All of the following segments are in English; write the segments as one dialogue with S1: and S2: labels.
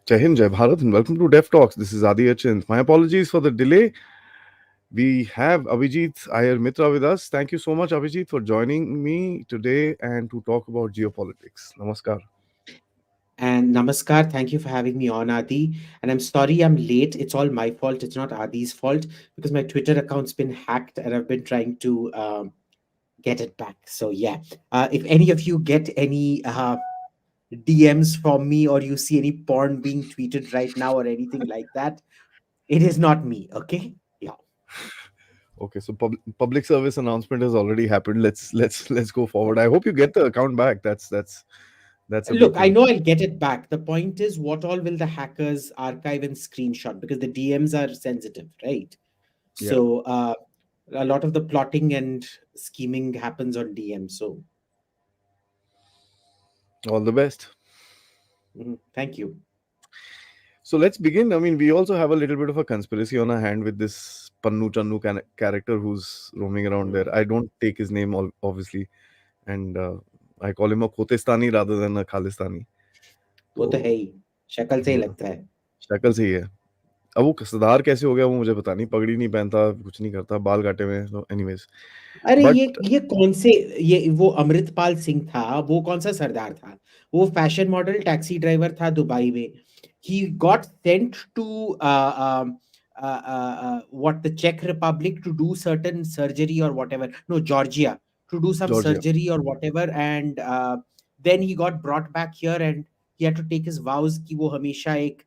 S1: Jai Hind, Jai Bharat, and welcome to Dev Talks. This is Adi. My apologies for the delay. We have Abhijit Iyer Mitra with us. Thank you so much, Abhijit, for joining me today and to talk about geopolitics. Namaskar.
S2: And Namaskar, thank you for having me on, Adi. And I'm sorry I'm late. It's all my fault. It's not Adi's fault because my Twitter account's been hacked and I've been trying to get it back. So, yeah, if any of you get any DMs from me or you see any porn being tweeted right now or anything like that, it is not me. Okay. Yeah.
S1: Okay, so public service announcement has already happened. Let's go forward. I hope you get the account back. That's a big
S2: Look, I
S1: thing.
S2: know I'll get it back. The point is, what all will the hackers archive and screenshot? Because the DMs are sensitive, right?
S1: Yeah,
S2: So, a lot of the plotting and scheming happens on DM. So,
S1: all the best.
S2: thank you.
S1: So let's begin. I mean, we also have a little bit of a conspiracy on our hand with this Pannu Channu character who's roaming around
S2: hmm,
S1: there. I don't take his name, obviously, and I call him a Khotestani rather than a Khalistani.
S2: वो तो है
S1: तो
S2: ही शक्ल से ही
S1: हाँ,
S2: लगता है.
S1: शक्ल से ही है. अब वो सरदार कैसे हो गया वो मुझे पता नहीं. पगड़ी नहीं पहनता, कुछ नहीं करता, बाल काटे हुए हैं. So anyways,
S2: अरे
S1: but
S2: ये कौन से ये वो अमृतपाल सिंह था वो कौन सा सरदार था वो फैशन मॉडल टैक्सी ड्राइवर था दुबई में he got sent to what the Czech Republic to do certain surgery or whatever no Georgia to do some
S1: Georgia.
S2: surgery or whatever and then he got brought back here and he had to take his vows कि वो हमेशा एक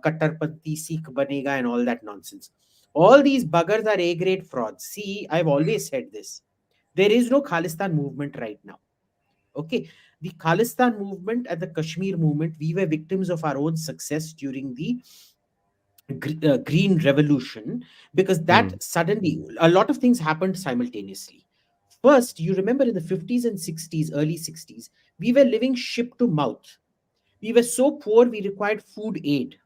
S2: कट्टरपंथी सिख बनेगा and all that nonsense. All these buggers are A grade frauds. See, I've always said this. There is no Khalistan movement right now. Okay. The Khalistan movement and the Kashmir movement, we were victims of our own success during the Green Revolution because
S1: Hmm.
S2: that suddenly, a lot of things happened simultaneously. First, you remember in the 50s and 60s, early 60s, we were living ship to mouth. We were so poor, we required food aid.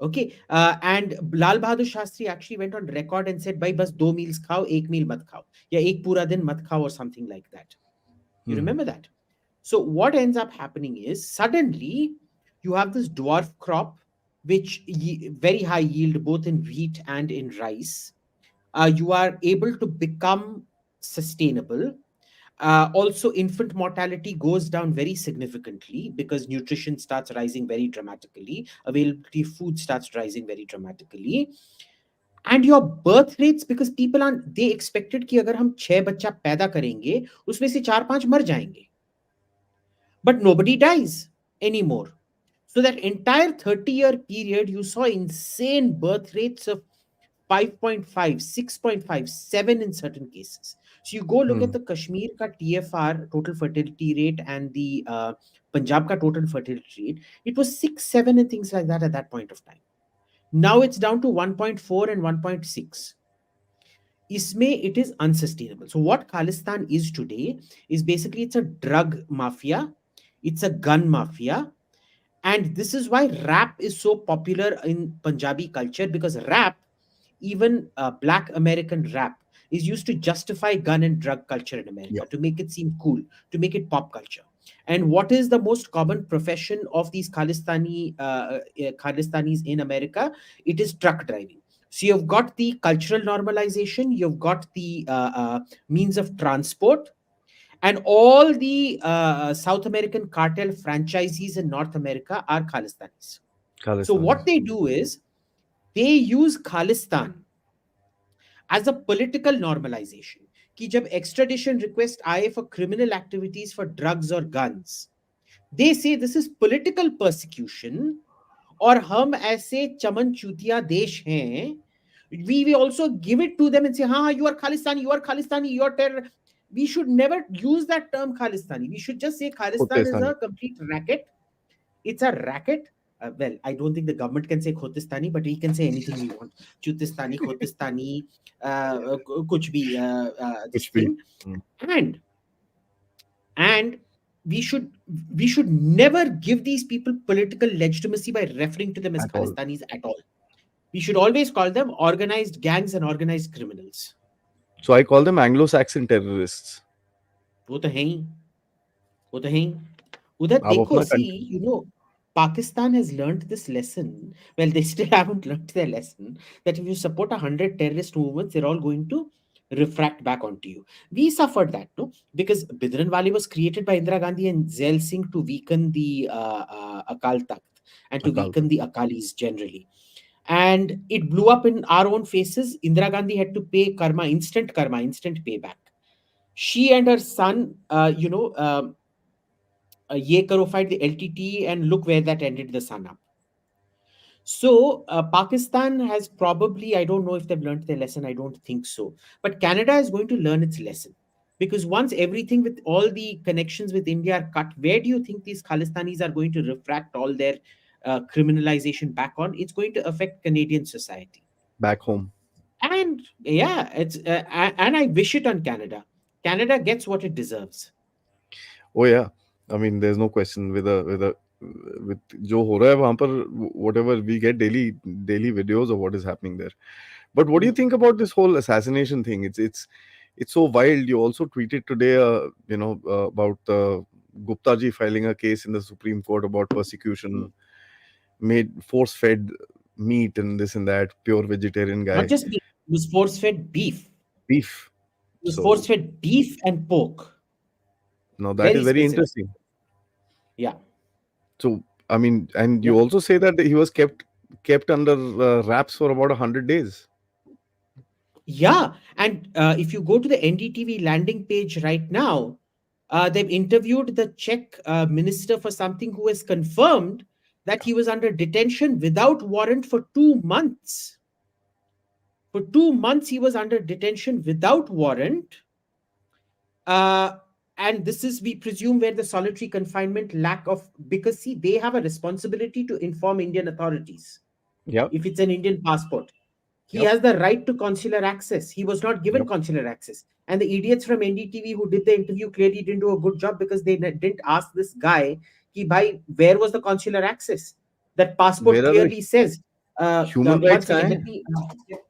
S2: Okay, and Lal Bahadur Shastri actually went on record and said, "Bhai, bas do meals khao, ek meal mat khao, ya ek pura din mat khao," or something like that. You
S1: Hmm.
S2: remember that? So what ends up happening is suddenly you have this dwarf crop, which very high yield both in wheat and in rice. You are able to become sustainable. Also, infant mortality goes down very significantly because nutrition starts rising very dramatically. Availability of food starts rising very dramatically. And your birth rates, because people are they expected कि अगर हम 6 बच्चा पैदा करेंगे उसमें से 4-5 मर जाएंगे, but nobody dies anymore. So that entire 30-year period, you saw insane birth rates of 5.5, 6.5, 7 in certain cases. So you go look at
S1: Hmm.
S2: the Kashmir ka TFR, total fertility rate, and the Punjab ka total fertility rate. It was 6, 7 and things like that at that point of time. Now it's down to 1.4 and 1.6. Isme it is unsustainable. So what Khalistan is today is basically it's a drug mafia, it's a gun mafia, and this is why rap is so popular in Punjabi culture because rap, even black American rap, is used to justify gun and drug culture in
S1: Yeah.
S2: America to make it seem cool, to make it pop culture. And what is the most common profession of these Khalistanis in America? It is truck driving. So you've got the cultural normalization, you've got the means of transport, and all the South American cartel franchisees in North America are Khalistanis. So
S1: Khalistan
S2: what
S1: is.
S2: they do is they use Khalistan as a political normalization. कि जब extradition request आए for criminal activities for drugs or guns, they say this is political persecution और हम ऐसे चमन चूतिया देश हैं, we also give it to them and say, हाँ, you are Khalistani, you are Khalistani, you are terror. We should never use that term Khalistani. We should just say Khalistan is
S1: Khotestani.
S2: a complete racket. It's a racket. Well, I don't think the government can say Khotistani, but we can say anything we want. Chutistani, Khotistani, kuch bhi, this
S1: कुछ भी.
S2: thing.
S1: Hmm.
S2: And and we should we should never give these people political legitimacy by referring to them as
S1: At all.
S2: Khalistanis at all. We should always call them organized gangs and organized criminals.
S1: So I call them Anglo-Saxon terrorists.
S2: वो तो है ही वो तो है ही उधर
S1: आप
S2: देखो
S1: अपना
S2: सी
S1: country.
S2: You know Pakistan has learned this lesson. Well, they still haven't learned their lesson that if you support 100 terrorist movements, they're all going to refract back onto you. We suffered that, no? Because Bidranwale was created by Indira Gandhi and Zail Singh to weaken the Akal Takht and to
S1: Akal
S2: weaken
S1: Takht.
S2: the Akalis generally. And it blew up in our own faces. Indira Gandhi had to pay karma, instant payback. She and her son, ye karo fight the LTT, and look where that ended the sun up. So Pakistan has probably, I don't know if they've learned their lesson. I don't think so. But Canada is going to learn its lesson because once everything with all the connections with India are cut, where do you think these Khalistanis are going to refract all their criminalization back on? It's going to affect Canadian society.
S1: Back home.
S2: And yeah, and I wish it on Canada. Canada gets what it deserves.
S1: Oh yeah, I mean, there's no question with जो हो रहा है वहाँ पर, whatever we get daily videos of what is happening there. But what do you
S2: Mm.
S1: think about this whole assassination thing? It's so wild. You also tweeted today, about Gupta ji filing a case in the Supreme Court about
S2: Mm.
S1: persecution, made force fed meat and this and that, pure vegetarian
S2: Not
S1: guy,
S2: just meat, it was force fed beef.
S1: beef.
S2: It was
S1: So
S2: force fed beef and pork.
S1: now that is
S2: Very
S1: very
S2: specific.
S1: interesting.
S2: Yeah.
S1: So I mean, and
S2: Yeah.
S1: you also say that he was kept under wraps for about 100 days.
S2: Yeah. And if you go to the NDTV landing page right now, they've interviewed the Czech minister for something who has confirmed that he was under detention without warrant for 2 months. For 2 months, he was under detention without warrant. Uh, and this is, we presume, where the solitary confinement lack of, because see, they have a responsibility to inform Indian authorities
S1: Yep.
S2: if it's an Indian passport. He
S1: Yep.
S2: has the right to consular access. He was not given
S1: Yep.
S2: consular access. And the idiots from NDTV who did the interview clearly didn't do a good job because they didn't ask this guy, ki bhai, where was the consular access? That passport
S1: Where are the
S2: clearly says,
S1: human
S2: one
S1: rights
S2: second,
S1: kahan
S2: let
S1: hai?
S2: me,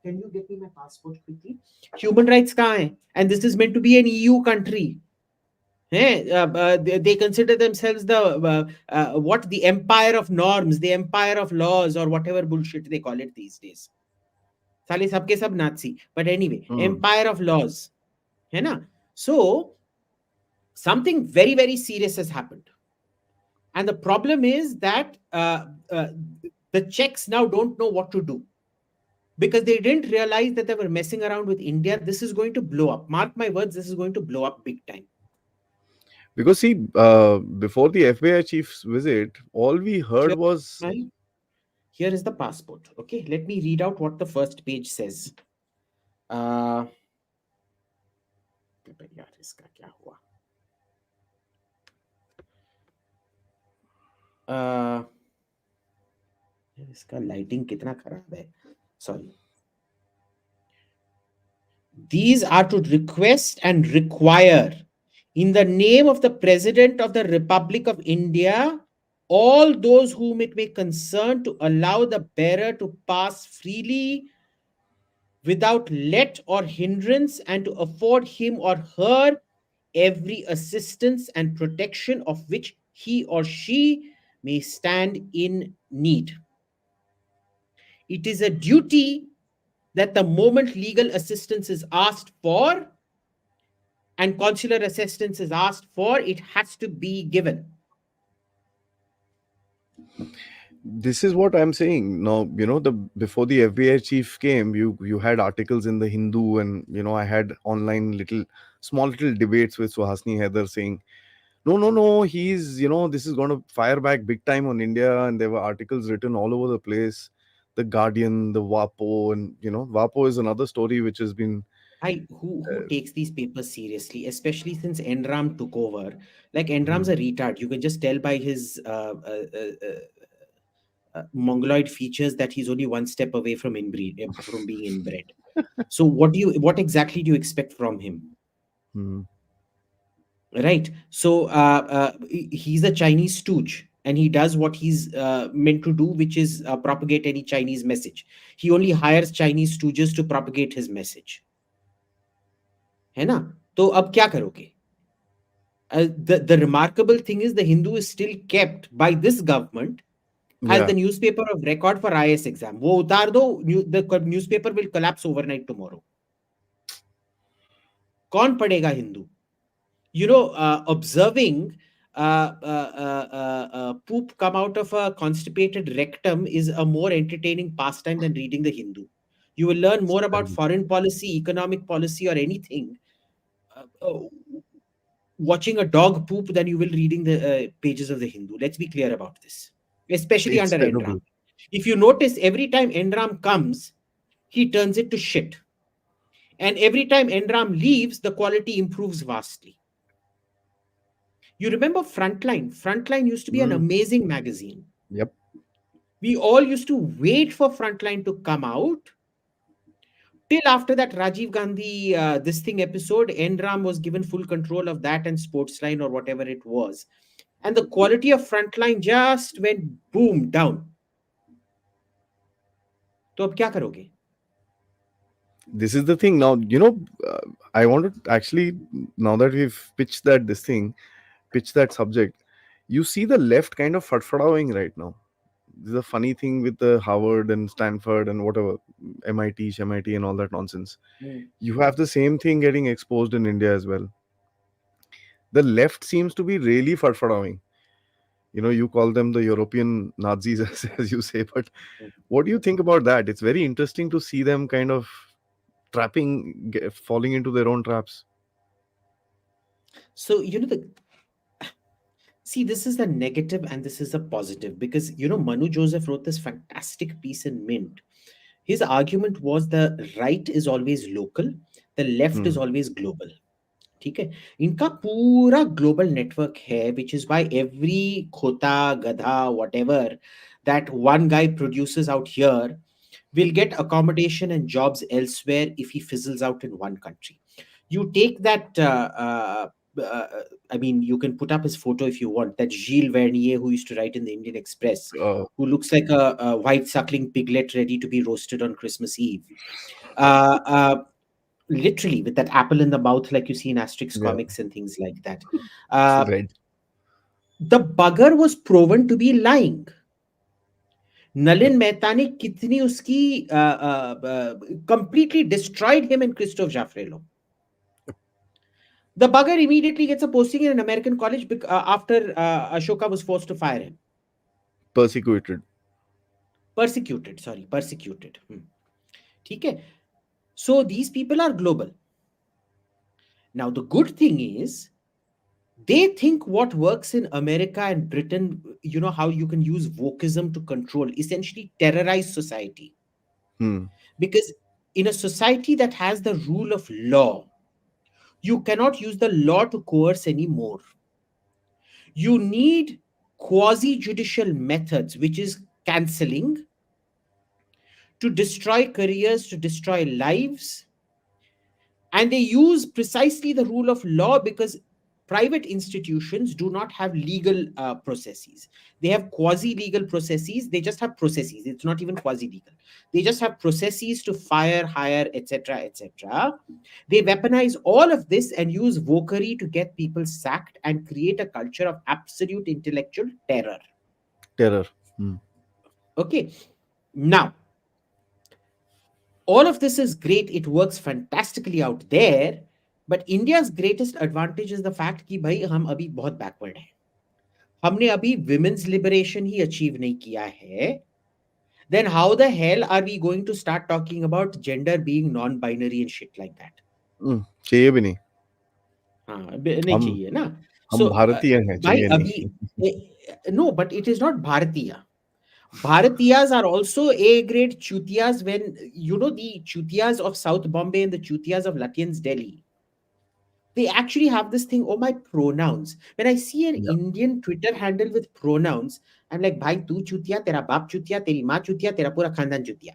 S2: can you get me my passport quickly? Human rights kahan hai? And this is meant to be an EU country. They consider themselves the what, the empire of norms, the empire of laws, or whatever bullshit they call it these days. साले सबके सब Nazi, but anyway,
S1: Hmm.
S2: empire of laws, है ना? So something very very serious has happened, and the problem is that the Czechs now don't know what to do because they didn't realize that they were messing around with India. This is going to blow up. Mark my words, this is going to blow up big time.
S1: Because see, before the FBI chief's visit, all we heard
S2: Here,
S1: was
S2: here is the passport. Okay, let me read out what the first page says. uh, यार इसका क्या हुआ? इसका lighting कितना खराब है, sorry. These are to request and require, in the name of the President of the Republic of India, all those whom it may concern to allow the bearer to pass freely without let or hindrance, and to afford him or her every assistance and protection of which he or she may stand in need. It is a duty that the moment legal assistance is asked for and consular assistance is asked for, it has to be given.
S1: this is what I'm saying. Now, the before the FBI chief came, you had articles in the Hindu, and I had online small little debates with Suhasini Heather saying, no, no, no, he's this is going to fire back big time on India, and there were articles written all over the place. The Guardian, the WAPO, and WAPO is another story which has been
S2: Who takes these papers seriously, especially since Enram took over? Like
S1: hmm,
S2: Enram's a retard. You can just tell by his mongoloid features that he's only one step away from from being inbred. So what exactly do you expect from him?
S1: hmm.
S2: Right. So he's a Chinese stooge, and he does what he's meant to do, which is propagate any Chinese message. He only hires Chinese stooges to propagate his message. है ना? तो अब क्या करोगे? The remarkable thing is the Hindu is still kept by this government as the
S1: Yeah.
S2: newspaper of record for IS exam. वो उतार दो, the newspaper will collapse overnight tomorrow. कौन पढ़ेगा Hindu? Observing poop come out of a constipated rectum is a more entertaining pastime than reading the Hindu. You will learn more about
S1: Certainly.
S2: foreign policy, economic policy, or anything watching a dog poop than you will reading the pages of the Hindu. Let's be clear about this, especially
S1: It's
S2: under Enram.
S1: terrible.
S2: If you notice, every time Enram comes, he turns it to shit. And every time Enram leaves, the quality improves vastly. You remember Frontline? Frontline used to be an
S1: Mm.
S2: amazing magazine.
S1: Yep.
S2: We all used to wait for Frontline to come out. Till after that Rajiv Gandhi, this thing episode, Enram was given full control of that and Sportsline or whatever it was. And the quality of Frontline just went boom down. तो अब क्या करोगे?
S1: This is the thing now. I want to actually, now that we've pitched that subject, you see the left kind of fadfadawing right now. This is a funny thing with the Harvard and Stanford and whatever, MIT, and all that nonsense.
S2: Mm.
S1: You have the same thing getting exposed in India as well. The left seems to be really fadfadawing. You call them the European Nazis, as you say, but what do you think about that? It's very interesting to see them kind of falling into their own traps.
S2: So, see, this is the negative and this is the positive because, Manu Joseph wrote this fantastic piece in Mint. His argument was the right is always local, the left is
S1: Hmm.
S2: always global. ठीक है, इनका पूरा global network है, which is why every khota, gadha, whatever that one guy produces out here will get accommodation and jobs elsewhere if he fizzles out in one country. You take that, I mean, you can put up his photo if you want, that Gilles Vernier who used to write in the Indian Express,
S1: Uh,
S2: who looks like a white suckling piglet ready to be roasted on Christmas Eve. Uh, uh, Literally with that apple in the mouth like you see in Asterix
S1: yeah,
S2: comics and things like that.
S1: it's
S2: uh,
S1: red.
S2: the bugger was proven to be lying. Nalin Mehta ने कितनी उसकी completely destroyed him and Christophe Jaffrello. The bugger immediately gets a posting in an American college after Ashoka was forced to fire him.
S1: Persecuted.
S2: Persecuted. ठीक है. So these people are global. Now the good thing is they think what works in America and Britain, how you can use wokism to control, essentially terrorize society.
S1: Hmm.
S2: Because in a society that has the rule of law, you cannot use the law to coerce anymore. You need quasi judicial methods, which is cancelling, to destroy careers, to destroy lives. And they use precisely the rule of law because private institutions do not have legal processes. They have quasi legal processes. They just have processes. It's not even quasi legal. They just have processes to fire, hire, etc., etc. They weaponize all of this and use wokery to get people sacked and create a culture of absolute intellectual terror.
S1: Terror. Hmm.
S2: Okay. Now, all of this is great. It works fantastically out there. But India's greatest advantage is the fact कि भाई हम अभी बहुत backward हैं. हमने अभी women's liberation ही achieve नहीं किया है. Then how the hell are we going to start talking about gender being non-binary and shit like that?
S1: चाहिए भी नहीं.
S2: हाँ, नहीं
S1: हम
S2: चाहिए ना.
S1: हम
S2: So
S1: भारतीय हैं,
S2: भाई
S1: चाहिए
S2: अभी
S1: नहीं.
S2: no, but it is not Bharatiya. Bharatiyas are also A-grade chutiyas when, the chutiyas of South Bombay and the chutiyas of Lutyens Delhi. They actually have this thing, oh, my pronouns. When I see an
S1: Yeah.
S2: Indian Twitter handle with pronouns, I'm like, bhai, tu chutiya, tera baap chutiya, teri maa chutiya, tera pura khandan chutiya.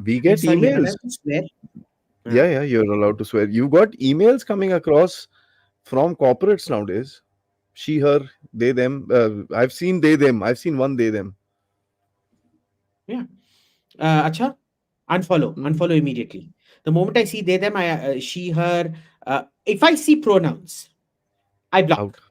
S1: We
S2: I'm
S1: get
S2: sorry, am I
S1: emails.
S2: allowed to swear?
S1: Yeah, yeah, you're allowed to swear. You got emails coming across from corporates nowadays. She, her, they, them. I've seen they, them. I've seen one they, them.
S2: Yeah. Acha, unfollow,
S1: Mm.
S2: unfollow immediately. The moment I see they, them, she, her, if I see pronouns, I
S1: Out.
S2: block.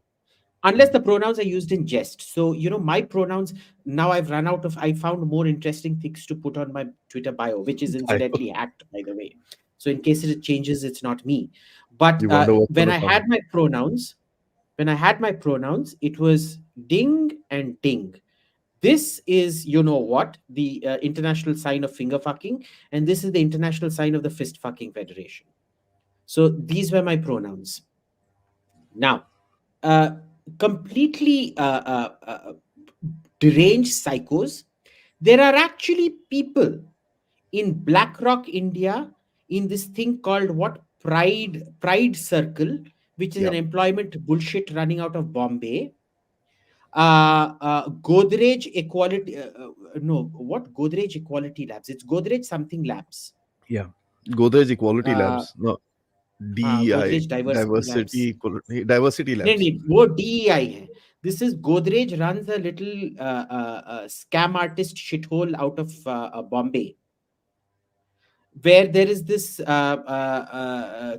S2: unless the pronouns are used in jest. So, my pronouns, now I've run out of, I found more interesting things to put on my Twitter bio, which is
S1: I,
S2: incidentally hacked, by the way. So, in case it changes, it's not me. But
S1: you wonder what's
S2: when
S1: going
S2: I
S1: to come.
S2: had my pronouns, it was ding and ding. This is, what, the international sign of finger fucking, and this is the international sign of the fist fucking federation. So these were my pronouns. Now, uh, completely deranged psychos. There are actually people in Blackrock, India, in this thing called what, Pride Circle, which is
S1: Yeah.
S2: an employment bullshit running out of Bombay. Godrej Equality, no, what, Godrej Equality Labs? It's Godrej something labs.
S1: Yeah. Godrej Equality
S2: Uh,
S1: Labs. No,
S2: हाँ,
S1: DEI,
S2: Godrej Diversity Labs.
S1: Diversity
S2: नहीं
S1: Labs.
S2: नहीं, वो DEI है. This is Godrej runs a little scam artist shithole out of Bombay, where there is this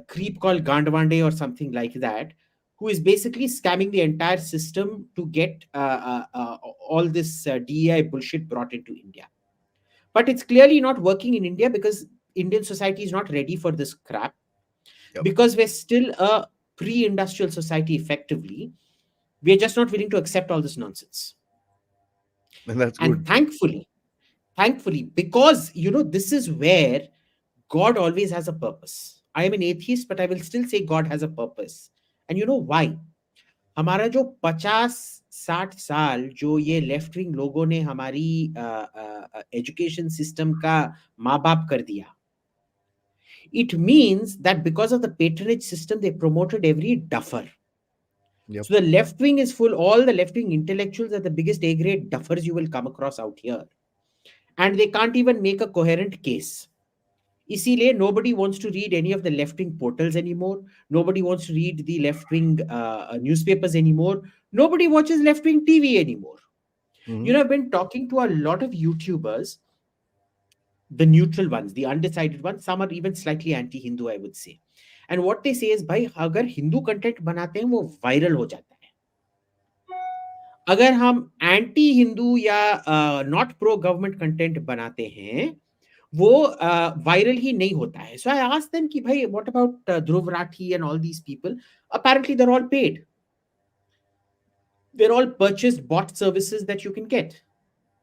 S2: creep called Gandwande or something like that, who is basically scamming the entire system to get all this DEI bullshit brought into India. But it's clearly not working in India because Indian society is not ready for this crap,
S1: Yep.
S2: because we're still a pre-industrial society effectively. We're just not willing to accept all this nonsense.
S1: And that's
S2: And
S1: good.
S2: thankfully, because this is where God always has a purpose. I am an atheist, but I will still say God has a purpose. And you know why? हमारा जो 50-60 साल जो ये left wing लोगों ने हमारी education system का माँ बाप कर दिया, it means that because of the patronage system, they promoted every duffer.
S1: Yep.
S2: So the left wing is full, all the left wing intellectuals are the biggest A grade duffers you will come across out here. And they can't even make a coherent case. इसीलिए nobody wants to read any of the left wing portals anymore. Nobody wants to read the left wing newspapers anymore. Nobody watches left wing TV anymore.
S1: Hmm.
S2: I've been talking to a lot of YouTubers, the neutral ones, the undecided ones. Some are even slightly anti-Hindu, I would say. And what they say is, भाई अगर Hindu content बनाते हैं वो viral हो जाता है. अगर हम एंटी हिंदू या नॉट प्रो गवर्नमेंट कंटेंट बनाते हैं वो वायरल ही नहीं होता है. सो आई आस्क्ड देम कि भाई what about Dhruv Rathee and all these people. Apparently they're all paid. They're all purchased bot services that you can get.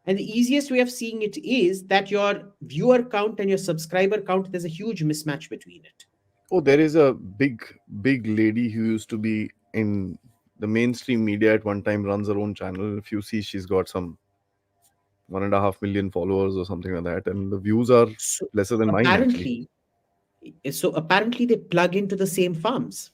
S2: And the easiest way of seeing it is that your viewer count and your subscriber count, there's a huge mismatch between it.
S1: Oh, there is a big lady who used to be in the mainstream media at one time, runs her own channel. If you see, she's got some 1.5 million followers or something like that, and the views are
S2: So
S1: lesser than mine actually.
S2: apparently they plug into the same farms,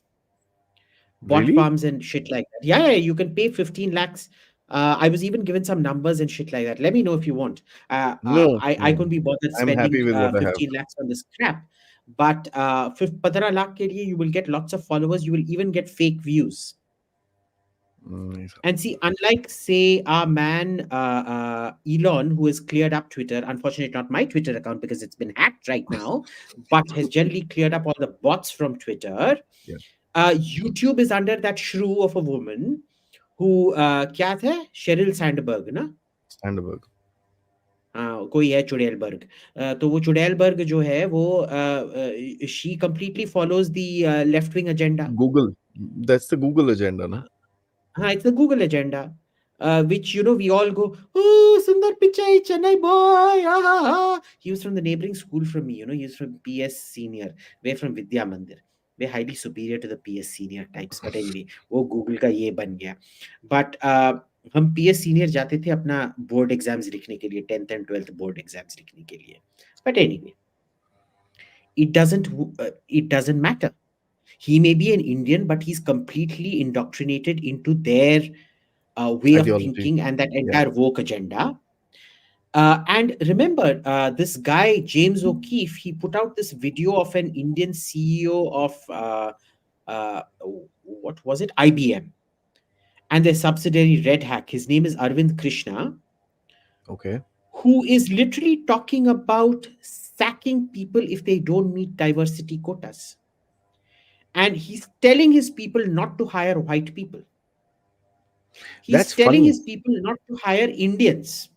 S2: bot
S1: Really?
S2: farms and shit like that. Yeah, you can pay 15 lakhs. I was even given some numbers and shit like that. Let me know if you want.
S1: No,
S2: I
S1: no.
S2: couldn't be bothered
S1: I'm
S2: spending
S1: happy with what I have.
S2: 15 lakhs on this crap. But 15 lakh ke liye, you will get lots of followers. You will even get fake views.
S1: Mm,
S2: And see, unlike, say, our man Elon, who has cleared up Twitter, unfortunately, not my Twitter account because it's been hacked right now, but has generally cleared up all the bots from Twitter.
S1: yeah,
S2: YouTube is under that shrew of a woman who, क्या थे? Sheryl Sandberg, ना?
S1: Sandberg.
S2: हाँ, कोई है चुड़ैलबर्ग. तो वो चुड़ैलबर्ग जो है वो she completely follows the left wing agenda.
S1: Google. That's the Google agenda, no?
S2: It's the Google agenda, which we all go, oh, Sundar Pichai, Chennai boy. Ah, ah, ah." He was from the neighboring school from me. He was from PS Senior. We're from Vidya Mandir. We're highly superior to the PS Senior types. But anyway, वो Google का ये बन गया. But हम PS Senior जाते थे अपना board exams लिखने के लिए, 10th and 12th board exams लिखने के लिए. But anyway, it doesn't matter. He may be an Indian, but he's completely indoctrinated into their way of
S1: Ideology.
S2: thinking and that
S1: Yeah.
S2: entire woke agenda. And remember, this guy, James O'Keefe, he put out this video of an Indian CEO of, uh, what was it? IBM. And their subsidiary Red Hack. His name is Arvind Krishna,
S1: Okay.
S2: who is literally talking about sacking people if they don't meet diversity quotas. And he's telling his people not to hire white people. He's
S1: That's
S2: telling
S1: funny.
S2: his people not to hire Indians.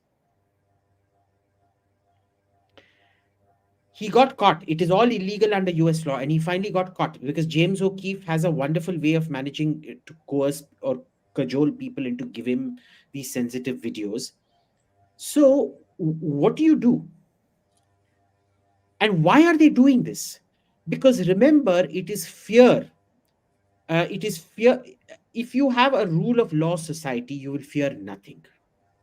S2: He got caught. It is all illegal under US law, and he finally got caught because James O'Keefe has a wonderful way of managing to coerce or cajole people into give him these sensitive videos. So, what do you do? And why are they doing this? Because remember, it is fear. It is fear. If you have a rule of law society, you will fear nothing.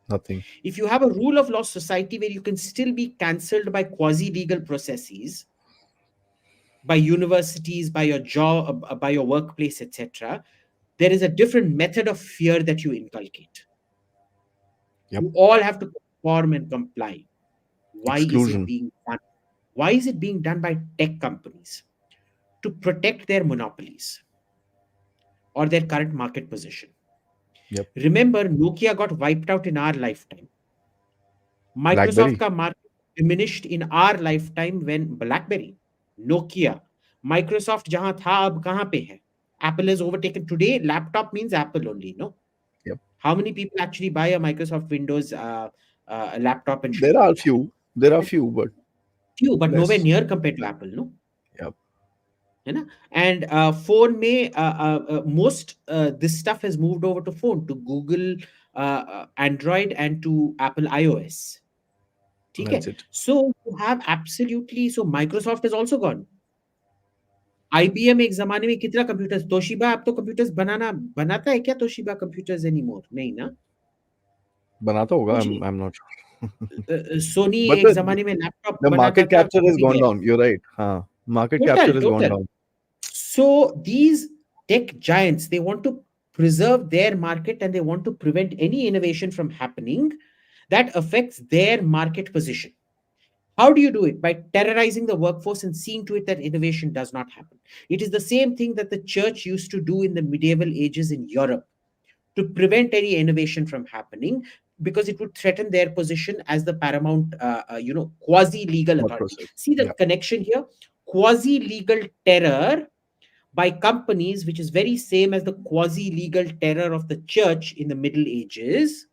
S1: Nothing.
S2: If you have a rule of law society where you can still be cancelled by quasi legal processes, by universities, by your job, by your workplace, etc., there is a different method of fear that you inculcate.
S1: Yep.
S2: You all have to conform and comply. Why is it
S1: Exclusion.
S2: being done? Why is it being done by tech companies? To protect their monopolies or their current market position.
S1: Yep.
S2: Remember, Nokia got wiped out in our lifetime. Microsoft
S1: BlackBerry.
S2: का market diminished in our lifetime when BlackBerry, Nokia, Microsoft जहां था अब कहां पे है? Apple has overtaken today. Laptop means Apple only, no?
S1: Yep.
S2: How many people actually buy a Microsoft Windows laptop and shoot
S1: There are
S2: games?
S1: few. There are few, but
S2: Few, but nowhere
S1: less.
S2: near compared to Apple, no?
S1: Yep.
S2: है ना? And phone में most this stuff has moved over to phone, to Google Android and to Apple iOS. ठीक है?
S1: That's it.
S2: So you have absolutely, so Microsoft is also gone. IBM एक जमाने में कितना computers, Toshiba अब तो computers बनाता है क्या तोशिबा कंप्यूटर्स एनीमोर? नहीं ना,
S1: बनाता होगा.
S2: कुछ नहीं.
S1: I'm not sure.
S2: Soni
S1: But
S2: एक जमाने में लैपटॉप
S1: the
S2: बनाता
S1: market
S2: था,
S1: capture
S2: वो
S1: has
S2: भी
S1: gone
S2: गया.
S1: down. You're right. Market capture
S2: Total,
S1: has gone
S2: total.
S1: down.
S2: So these tech giants, they want to preserve their market and they want to prevent any innovation from happening that affects their market position. How do you do it? By terrorizing the workforce and seeing to it that innovation does not happen. It is the same thing that the church used to do in the medieval ages in Europe to prevent any innovation from happening, because it would threaten their position as the paramount, quasi legal
S1: Thought
S2: authority.
S1: process.
S2: See the
S1: Yeah.
S2: connection here? Quasi legal terror by companies, which is very same as the quasi legal terror of the church in the Middle Ages,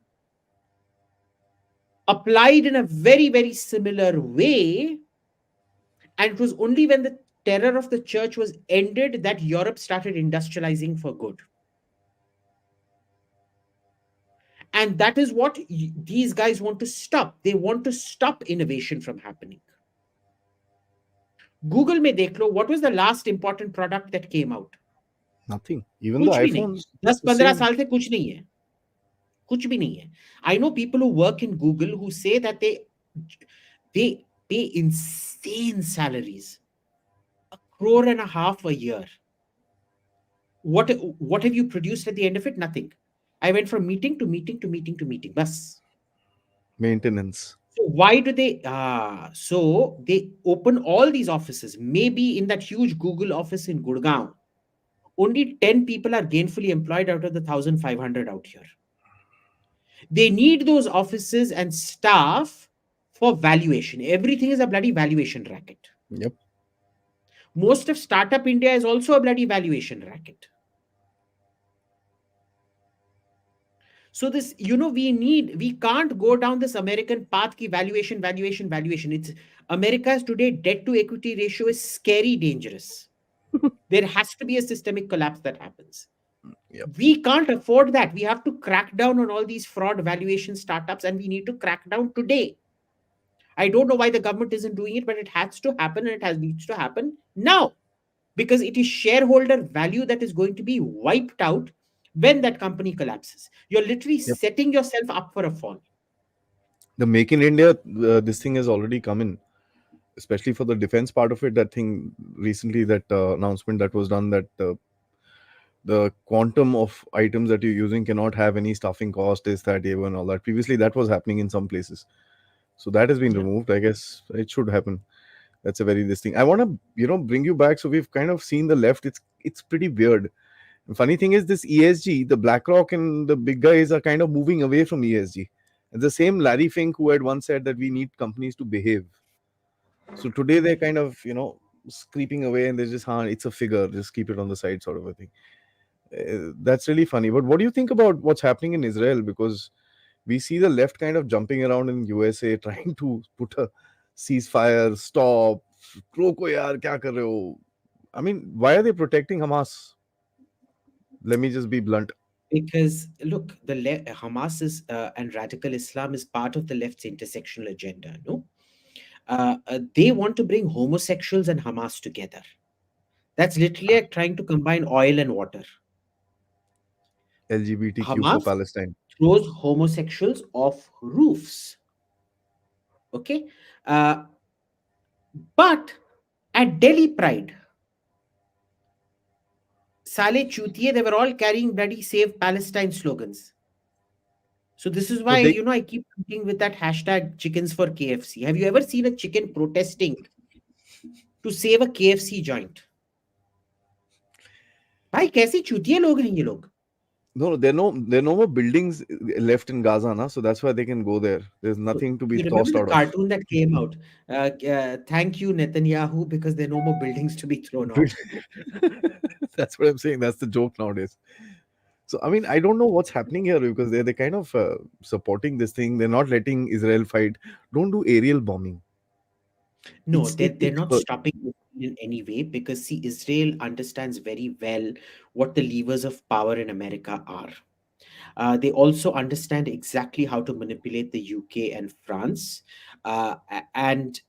S2: applied in a very, very similar way. And it was only when the terror of the church was ended that Europe started industrializing for good. And that is what these guys want to stop. They want to stop innovation from happening. Google में देख लो, what was the last important product that came out?
S1: Nothing. Even the
S2: कुछ भी नहीं.
S1: iPhones,
S2: 10-15
S1: same.
S2: साल से कुछ नहीं है. कुछ भी नहीं है. I know people who work in Google who say that they pay insane salaries, 1.5 crore a year. What have you produced at the end of it? Nothing. I went from meeting to meeting to meeting to meeting. Bas.
S1: Maintenance.
S2: So why do they? So they open all these offices. Maybe in that huge Google office in Gurgaon, only 10 people are gainfully employed out of the 1,500 out here. They need those offices and staff for valuation. Everything is a bloody valuation racket.
S1: Yep.
S2: Most of startup India is also a bloody valuation racket. So this, we can't go down this American path ki valuation, valuation, valuation. It's America's today debt to equity ratio is scary dangerous. There has to be a systemic collapse that happens.
S1: Yep.
S2: We can't afford that. We have to crack down on all these fraud valuation startups, and we need to crack down today. I don't know why the government isn't doing it, but it has to happen, and needs to happen now, because it is shareholder value that is going to be wiped out when that company collapses. You're literally
S1: Yep.
S2: setting yourself up for a fall.
S1: The Make in India, this thing has already come in, especially for the defense part of it. That thing recently, that announcement that was done, that the quantum of items that you're using cannot have any stuffing cost, is that even and all that. Previously, that was happening in some places. So that has been
S2: Yeah.
S1: removed. I guess it should happen. That's a very this thing. I want to bring you back. So we've kind of seen the left. It's pretty weird. The funny thing is this ESG, the BlackRock and the big guys are kind of moving away from ESG. And the same Larry Fink who had once said that we need companies to behave. So today they're kind of creeping away, and they're just, it's a figure, just keep it on the side, sort of a thing. That's really funny. But what do you think about what's happening in Israel? Because we see the left kind of jumping around in USA trying to put a ceasefire, stop, roko yaar, kya kar rahe ho? I mean, why are they protecting Hamas? Let me just be blunt.
S2: Because look, Hamas is and radical Islam is part of the left's intersectional agenda. No, they want to bring homosexuals and Hamas together. That's literally like trying to combine oil and water.
S1: LGBTQ for
S2: Hamas
S1: Palestine.
S2: throws homosexuals off roofs. Okay, uh, but at Delhi Pride, Saleh Chutiye, they were all carrying bloody Save Palestine slogans. So this is
S1: No,
S2: why,
S1: they
S2: I keep thinking with that hashtag chickens for KFC. Have you ever seen a chicken protesting to save a KFC joint? भाई कैसे चूतिए लोग हैं ये लोग.
S1: no, there are no more buildings left in Gaza, na, so that's why they can go there. There's
S2: So
S1: nothing to be
S2: you remember
S1: tossed
S2: the
S1: out of.
S2: cartoon that came out? Thank you, Netanyahu, because there are no more buildings to be thrown off.
S1: That's what I'm saying. That's the joke nowadays. So I mean, I don't know what's happening here because they're kind of supporting this thing. They're not letting Israel fight. Don't do aerial bombing.
S2: No,
S1: It's
S2: they're not
S1: expert.
S2: stopping it in any way because, see, Israel understands very well what the levers of power in America are. They also understand exactly how to manipulate the UK and France. And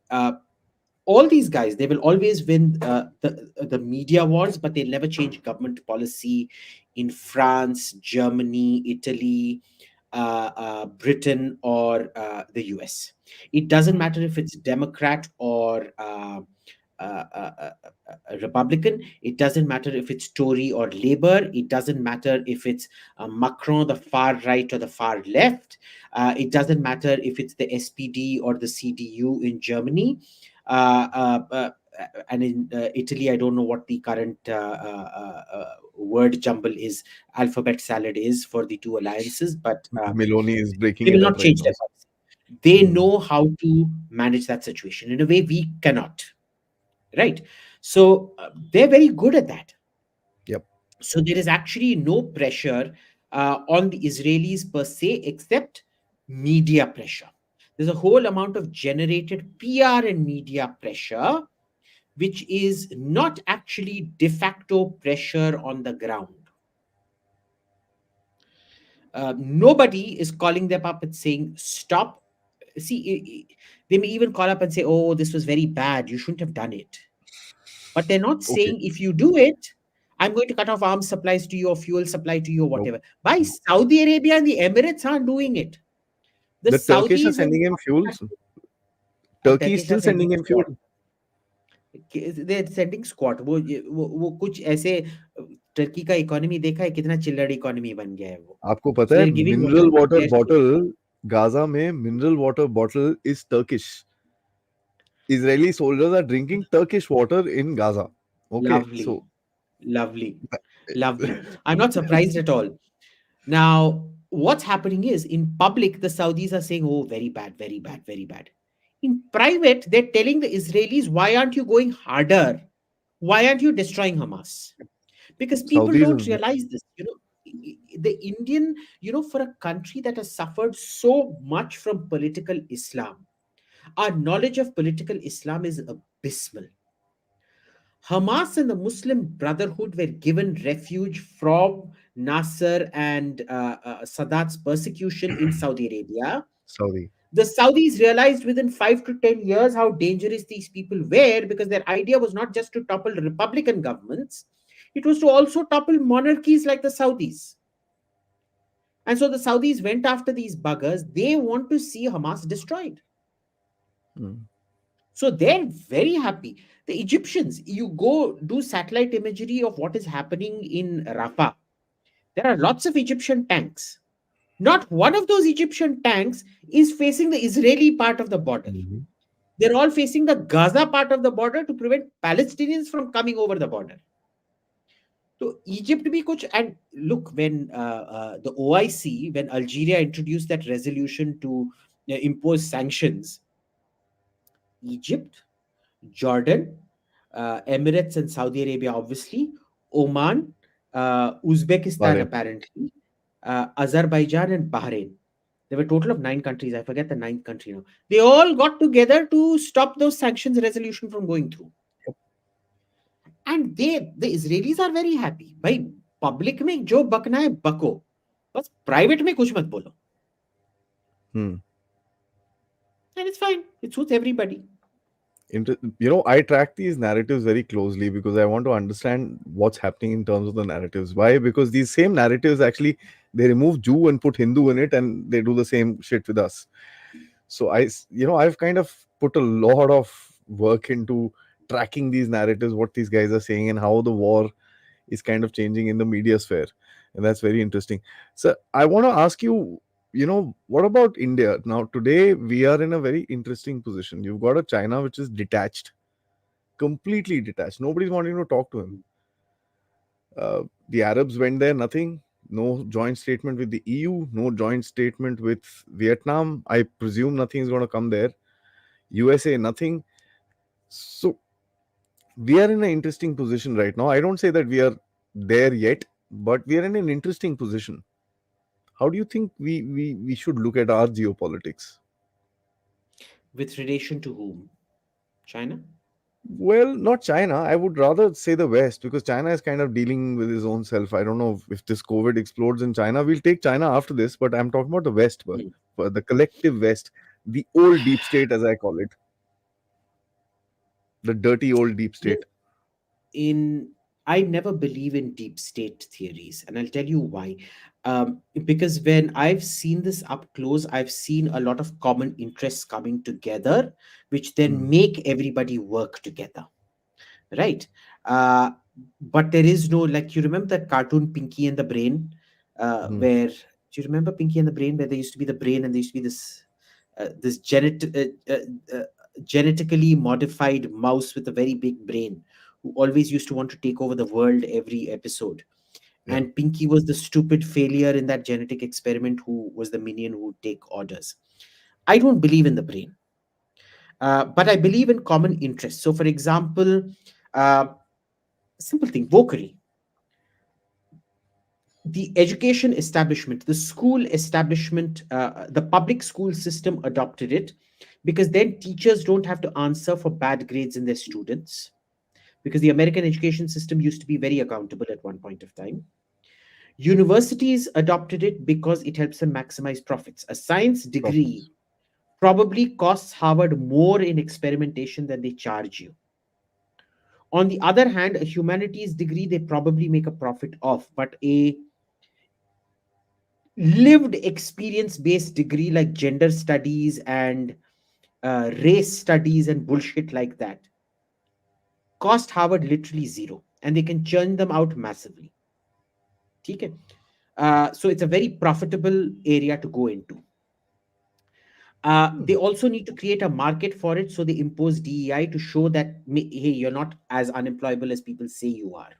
S2: all these guys, they will always win the media wars, but they'll never change government policy in France, Germany, Italy, Britain, or the US. It doesn't matter if it's Democrat or a Republican. It doesn't matter if it's Tory or Labour. It doesn't matter if it's Macron, the far right or the far left. It doesn't matter if it's the SPD or the CDU in Germany. Uh, uh, uh, and in Italy, I don't know what the current word jumble is, alphabet salad is for the two alliances, but
S1: Meloni is breaking
S2: they will
S1: it up
S2: not
S1: right
S2: change
S1: now.
S2: their policy. They
S1: Hmm.
S2: know how to manage that situation in a way we cannot, right? So they're very good at that.
S1: Yep.
S2: So there is actually no pressure on the Israelis per se, except media pressure. There's a whole amount of generated PR and media pressure, which is not actually de facto pressure on the ground. Nobody is calling them up and saying, stop. See, they may even call up and say, oh, this was very bad. You shouldn't have done it. But they're not
S1: Okay.
S2: saying, if you do it, I'm going to cut off arms supplies to you or fuel supply to you or
S1: No.
S2: whatever. Why Saudi Arabia and the Emirates aren't doing it? The
S1: The Turkish are
S2: Saudis
S1: sending him fuel.
S2: and
S1: Turkey is
S2: Turkish are
S1: still
S2: sending
S1: sending him
S2: squad.
S1: fuel.
S2: They're sending squad. वो कुछ ऐसे Turkey का economy देखा है कितना चिल्लड़ economy बन गया है वो.
S1: आपको पता
S2: So
S1: है
S2: they're giving
S1: mineral
S2: whatever
S1: water
S2: they're saying.
S1: Bottle गाजा में mineral water bottle is Turkish Israeli soldiers are drinking Turkish water in Gaza. Okay,
S2: Lovely,
S1: so
S2: lovely, lovely. I'm not surprised at all. Now, what's happening is in public, the Saudis are saying, oh, very bad, very bad, very bad. In private, they're telling the Israelis, why aren't you going harder? Why aren't you destroying Hamas? Because people
S1: Saudis
S2: don't
S1: is
S2: realize this. The Indian, for a country that has suffered so much from political Islam, our knowledge of political Islam is abysmal. Hamas and the Muslim Brotherhood were given refuge from Nasser and Sadat's persecution in Saudi Arabia.
S1: Saudi.
S2: The Saudis realized within 5 to 10 years how dangerous these people were because their idea was not just to topple Republican governments, it was to also topple monarchies like the Saudis. And so the Saudis went after these buggers. They want to see Hamas destroyed.
S1: Mm.
S2: So they're very happy. The Egyptians, you go do satellite imagery of what is happening in Rafah. There are lots of Egyptian tanks. Not one of those Egyptian tanks is facing the Israeli part of the border.
S1: Mhm.
S2: They're all facing the Gaza part of the border to prevent Palestinians from coming over the border. So Egypt bhi kuch, and look, when the OIC, when Algeria introduced that resolution to impose sanctions, Egypt, Jordan, Emirates and Saudi Arabia, obviously, Oman, Uzbekistan
S1: Bahrain.
S2: apparently, Azerbaijan and Bahrain. There were a total of 9 countries. I forget the ninth country now. They all got together to stop those sanctions resolution from going through. And the Israelis are very happy. भाई public में जो बकना है बको, बस private में कुछ मत बोलो.
S1: Hmm.
S2: And it's fine. It suits everybody.
S1: I track these narratives very closely because I want to understand what's happening in terms of the narratives. Why? Because these same narratives actually, they remove Jew and put Hindu in it, and they do the same shit with us. So I've kind of put a lot of work into tracking these narratives, what these guys are saying, and how the war is kind of changing in the media sphere, and that's very interesting. So I want to ask you, what about India? Now today we are in a very interesting position. You've got a China which is detached, completely detached. Nobody's wanting to talk to him. The Arabs went there, nothing. No joint statement with the EU, no joint statement with Vietnam. I presume nothing is going to come there. USA, nothing. So we are in an interesting position right now. I don't say that we are there yet, but we are in an interesting position. How do you think we should look at our geopolitics?
S2: With relation to whom? China?
S1: Well, not China. I would rather say the West because China is kind of dealing with his own self. I don't know if this COVID explodes in China. We'll take China after this, but I'm talking about the West,
S2: Hmm.
S1: the collective West, the old deep state, as I call it, the dirty old deep
S2: You know,
S1: state.
S2: in I never believe in deep state theories, and I'll tell you why. Because when I've seen this up close, I've seen a lot of common interests coming together, which
S1: Hmm.
S2: then make everybody work together, right? Uh, but there is no, like, you remember that cartoon Pinky and the Brain,
S1: Hmm.
S2: where do you remember Pinky and the Brain, where there used to be the brain and there used to be this genetically modified mouse with a very big brain who always used to want to take over the world every episode.
S1: Yeah.
S2: And Pinky was the stupid failure in that genetic experiment who was the minion who would take orders. I don't believe in the brain, but I believe in common interests. So, for example, uh, simple thing, wokery. The education establishment, the school establishment, the public school system adopted it because then teachers don't have to answer for bad grades in their students. Because the American education system used to be very accountable at one point of time. Universities adopted it because it helps them maximize profits. A science degree
S1: Profits.
S2: probably costs Harvard more in experimentation than they charge you. On the other hand, a humanities degree they probably make a profit of, but a lived experience based degree like gender studies and race studies and bullshit like that cost Harvard literally zero, and they can churn them out massively. Okay? So it's a very profitable area to go into.
S1: Hmm.
S2: They also need to create a market for it, so they impose DEI to show that, hey, you're not as unemployable as people say you are.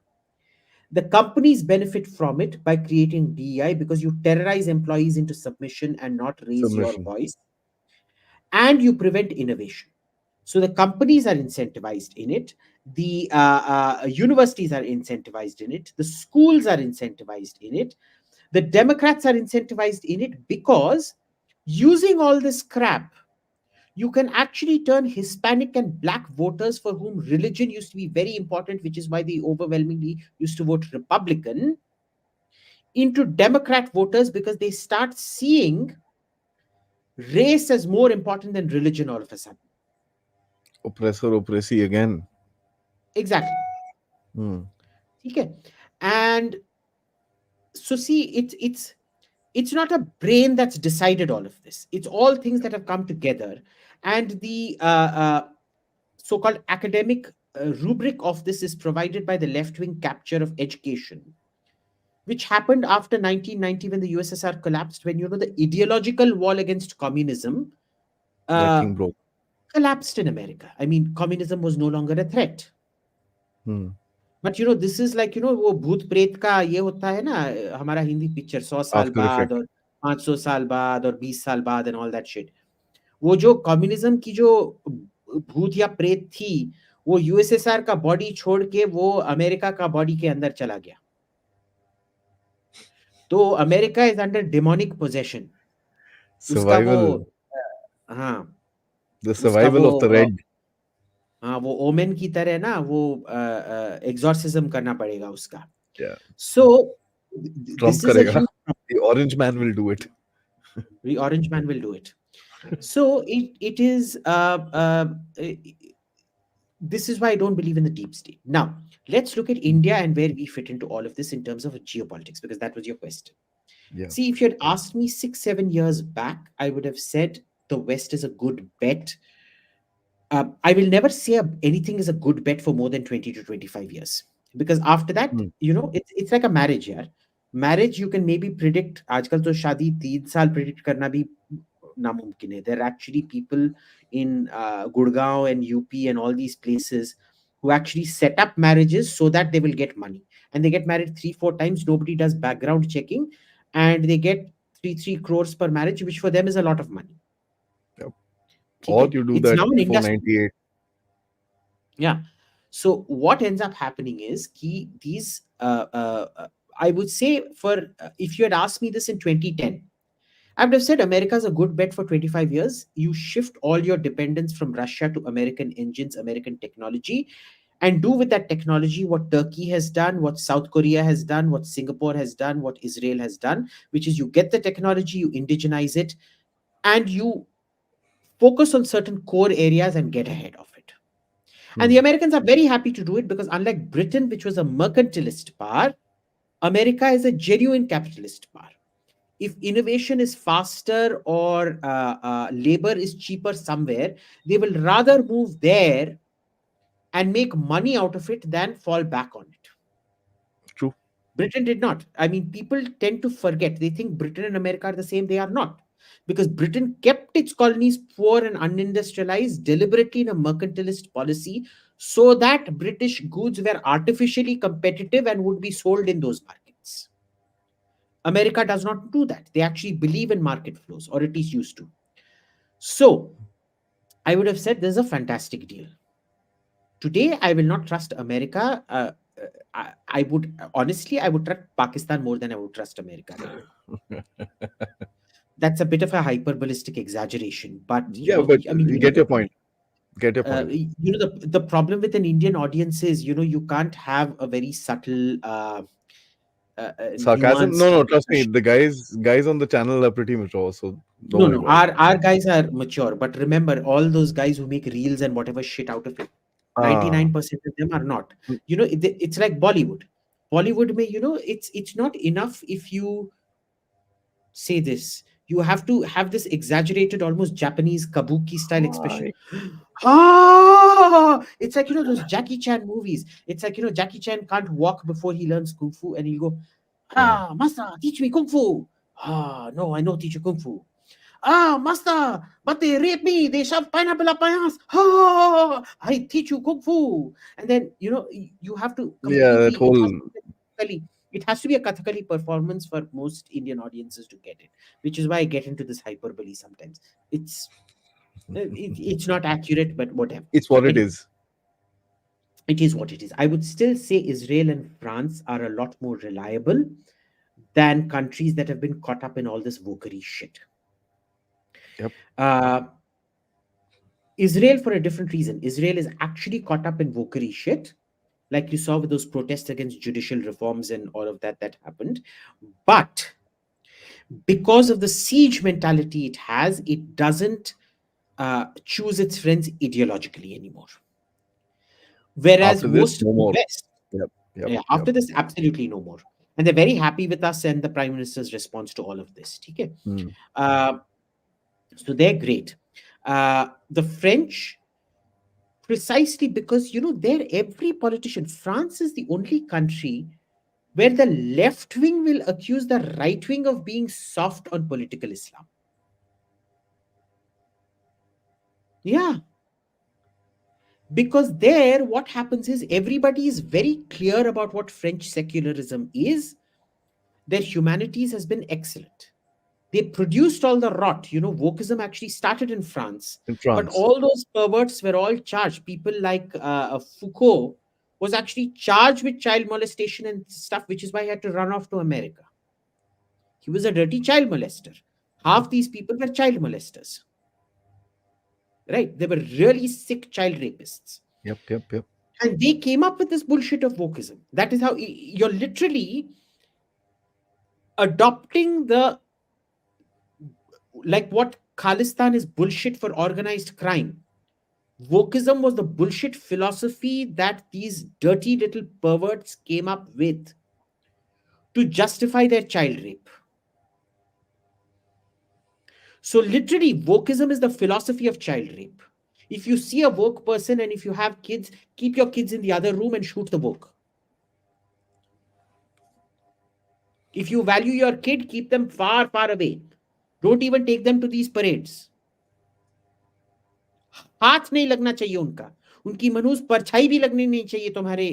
S2: The companies benefit from it by creating DEI because you terrorize employees into submission and not raise your
S1: Submission.
S2: voice, and you prevent innovation. So the companies are incentivized in it, the universities are incentivized in it, the schools are incentivized in it, the Democrats are incentivized in it because using all this crap, you can actually turn Hispanic and Black voters for whom religion used to be very important, which is why they overwhelmingly used to vote Republican, into Democrat voters because they start seeing race as more important than religion all of a sudden.
S1: Oppressor, oppressee again.
S2: Exactly.
S1: Hmm.
S2: Okay. And so see, it's not a brain that's decided all of this. It's all things that have come together, and the so-called academic rubric of this is provided by the left-wing capture of education, which happened after 1990 when the USSR collapsed. When the ideological wall against communism
S1: That
S2: uh,
S1: thing broke.
S2: collapsed in America. I mean, communism was no longer a threat.
S1: Hmm.
S2: But this is like वो भूत प्रेत का ये होता है ना, हमारा Hindi picture 100 साल
S1: After
S2: बाद
S1: effect.
S2: और 500 साल बाद और 20 साल बाद एंड ऑल दैट शिट. वो जो कम्युनिज्म की जो भूत या प्रेत थी, वो यूएसएसआर का बॉडी छोड़ के वो अमेरिका का बॉडी के अंदर चला गया. तो America is under demonic possession. उसका वो
S1: Survival,
S2: हाँ,
S1: the
S2: उसका
S1: survival
S2: वो
S1: of the red.
S2: हाँ, वो ओमेन की तरह ना वो एग्जॉर्सिज्म करना पड़ेगा उसका.
S1: Yeah,
S2: so
S1: Trump
S2: this is a
S1: karega.
S2: Huge.
S1: The orange man will do it.
S2: The orange man will do it. So it is this is why I don't believe in the deep state. Now, let's look at India and where we fit into all of this in terms of geopolitics, because that was your question.
S1: Yeah.
S2: See, if you had asked me 6, 7 years back, I would have said the West is a good bet. I will never say anything is a good bet for more than 20 to 25 years. Because after that,
S1: Hmm.
S2: it's like a marriage, yeah. Marriage, you can maybe predict. आजकल तो शादी 3 साल predict करना भी नामुमकिन है. There are actually people in Gurgaon and UP and all these places who actually set up marriages so that they will get money. And they get married 3, 4 times. Nobody does background checking. And they get 3 crores per marriage, which for them is a lot of money.
S1: Yep.
S2: ठीक
S1: Or
S2: है?
S1: you do
S2: It's
S1: that
S2: now an
S1: for
S2: industry.
S1: 98.
S2: Yeah. So what ends up happening is these I would say for if you had asked me this in 2010, I would have said America is a good bet for 25 years. You shift all your dependence from Russia to American engines, American technology, and do with that technology what Turkey has done, what South Korea has done, what Singapore has done, what Israel has done, which is you get the technology, you indigenize it, and you focus on certain core areas and get ahead of it. And the
S1: Hmm.
S2: Americans are very happy to do it because, unlike Britain, which was a mercantilist power, America is a genuine capitalist power. If innovation is faster or labor is cheaper somewhere, they will rather move there and make money out of it than fall back on it.
S1: True.
S2: Britain did not. I mean, people tend to forget. They think Britain and America are the same. They are not. Because Britain kept its colonies poor and unindustrialized deliberately in a mercantilist policy so that British goods were artificially competitive and would be sold in those markets. America does not do that. They actually believe in market flows, or at least used to. So, I would have said this is a fantastic deal. Today, I will not trust America. I would honestly, I would trust Pakistan more than I would trust America right now. That's a bit of a hyperbolistic exaggeration, but
S1: Yeah, but
S2: I mean,
S1: you get your point. Get your point.
S2: the problem with an Indian audience is, you can't have a very subtle,
S1: Sarcasm? No,
S2: nuanced
S1: no, trust me.
S2: discussion.
S1: The guys on the channel are pretty mature, so don't
S2: No,
S1: worry
S2: no,
S1: about it.
S2: our guys are mature, but remember, all those guys who make reels and whatever shit out of it,
S1: Ah,
S2: 99% of them are not. It's like Bollywood. Bollywood, may it's not enough if you say this. You have to have this exaggerated, almost Japanese kabuki style expression.
S1: hi.
S2: Ah, it's like those Jackie Chan movies. It's like Jackie Chan can't walk before he learns kung fu, and he'll go,
S1: Yeah.
S2: master, teach me kung fu. No, I know teach you kung fu. Master, but they rape me. They shove pineapple up my ass. I teach you kung fu. And then, you have to
S1: Yeah, that
S2: completely,
S1: whole
S2: it has to be a Kathakali performance for most Indian audiences to get it, which is why I get into this hyperbole sometimes. It's not accurate, but whatever.
S1: it's what it
S2: Anyway,
S1: is.
S2: it is what it is. I would still say Israel and France are a lot more reliable than countries that have been caught up in all this wokery shit.
S1: Yep.
S2: Uh, Israel, for a different reason. Israel is actually caught up in wokery shit, like you saw with those protests against judicial reforms and all of that happened. But because of the siege mentality it has, it doesn't choose its friends ideologically anymore. Whereas
S1: After this,
S2: most of
S1: no
S2: the
S1: more.
S2: West,
S1: Yep. Yep.
S2: yeah,
S1: Yep.
S2: after this, absolutely no more. And they're very happy with us and the Prime Minister's response to all of this. Okay?
S1: Hmm.
S2: Uh, so they're great. The French, precisely because, there every politician, France is the only country where the left wing will accuse the right wing of being soft on political Islam. Yeah, because there what happens is everybody is very clear about what French secularism is. Their humanities has been excellent. They produced all the rot. Wokism actually started in France,
S1: In
S2: but
S1: France.
S2: all those perverts were all charged. People like Foucault was actually charged with child molestation and stuff, which is why he had to run off to America. He was a dirty child molester. Half these people were child molesters, right? They were really sick child rapists.
S1: Yep, yep, yep.
S2: And they came up with this bullshit of wokeism. That is how you're literally adopting the, like what Khalistan is bullshit for organized crime. Wokism was the bullshit philosophy that these dirty little perverts came up with to justify their child rape. So, literally, wokeism is the philosophy of child rape. If you see a woke person and if you have kids, keep your kids in the other room and shoot the woke. If you value your kid, keep them far, far away. Don't even take them to these parades. हाथ नहीं लगना चाहिए उनका, उनकी मनुष्य परछाई भी लगनी नहीं चाहिए तुम्हारे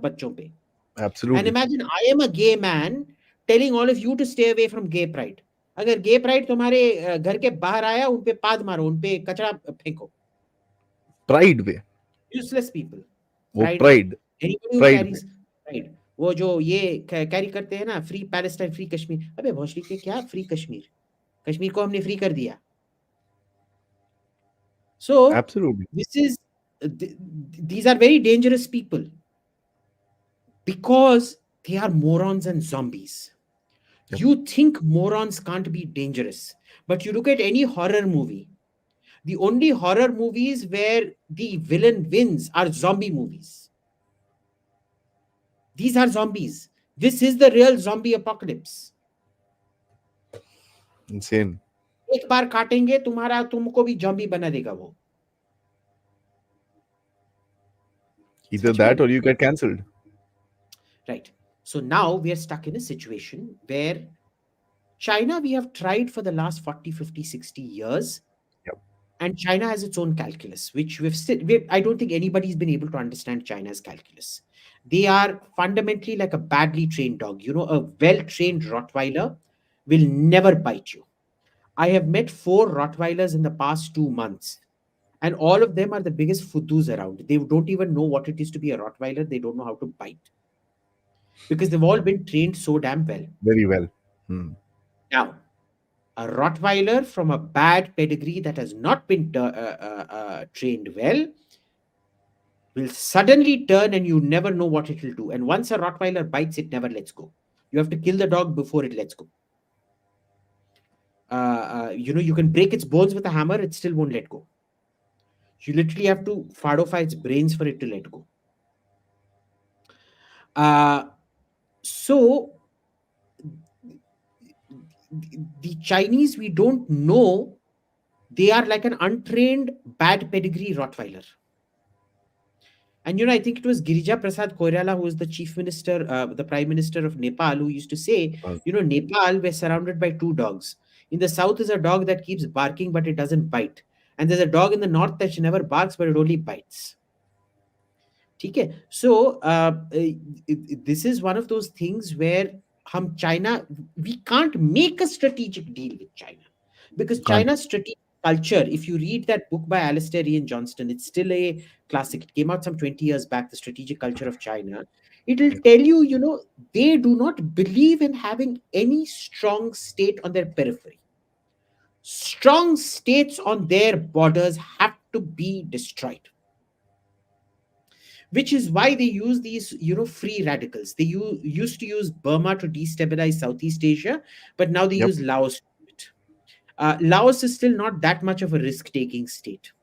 S2: बच्चों पे. And
S1: Absolutely.
S2: imagine I am a gay man telling all of you to stay away from gay pride. अगर gay pride तुम्हारे घर के बाहर आया, उन पे पाद मारो, उन पे कचरा फेंको.
S1: Pride way.
S2: Useless people.
S1: वो
S2: Pride.
S1: pride.
S2: Anybody who
S1: Pride
S2: carries pride. वो जो ये कैरी करते हैं ना, फ्री पैलेस्टाइन, फ्री कश्मीर. अबे भोसड़ी के क्या फ्री कश्मीर? कश्मीर को हमने फ्री कर दिया. So
S1: Absolutely.
S2: this is these are very dangerous people because they are morons and zombies.
S1: Yep.
S2: You think morons can't be dangerous, but you look at any horror movie. The only horror movies where the villain wins are zombie movies. These are zombies. This is the real zombie apocalypse.
S1: Insane.
S2: एक बार काटेंगे तुमको भी zombie बना देगा वो.
S1: Either that or you get cancelled.
S2: Right. So now we are stuck in a situation where China, we have tried for the last 40, 50, 60 years.
S1: Yep.
S2: And China has its own calculus, which I don't think anybody's been able to understand China's calculus. They are fundamentally like a badly trained dog. You know, a well-trained Rottweiler will never bite you. I have met 4 Rottweilers in the past 2 months. And all of them are the biggest fudus around. They don't even know what it is to be a Rottweiler. They don't know how to bite. Because they've all been trained so damn well.
S1: Very well.
S2: Now, a Rottweiler from a bad pedigree that has not been trained well will suddenly turn and you never know what it will do. And once a Rottweiler bites, it never lets go. You have to kill the dog before it lets go. You can break its bones with a hammer, it still won't let go. You literally have to fardofy its brains for it to let go. So the Chinese, we don't know. They are like an untrained, bad pedigree Rottweiler. And I think it was Girija Prasad Koirala, who was the chief minister, the prime minister of Nepal, who used to say, Nepal, we're surrounded by 2 dogs. In the south is a dog that keeps barking, but it doesn't bite. And there's a dog in the north that never barks, but it only bites. Okay? So this is one of those things where China, we can't make a strategic deal with China. Because China's strategic culture, if you read that book by Alistair Ian Johnston, it's still a classic. It came out some 20 years back, The Strategic Culture of China. It'll tell you, they do not believe in having any strong state on their periphery. Strong states on their borders have to be destroyed. Which is why they use these, free radicals. They used to use Burma to destabilize Southeast Asia, but now they use Laos. Laos is still not that much of a risk-taking state.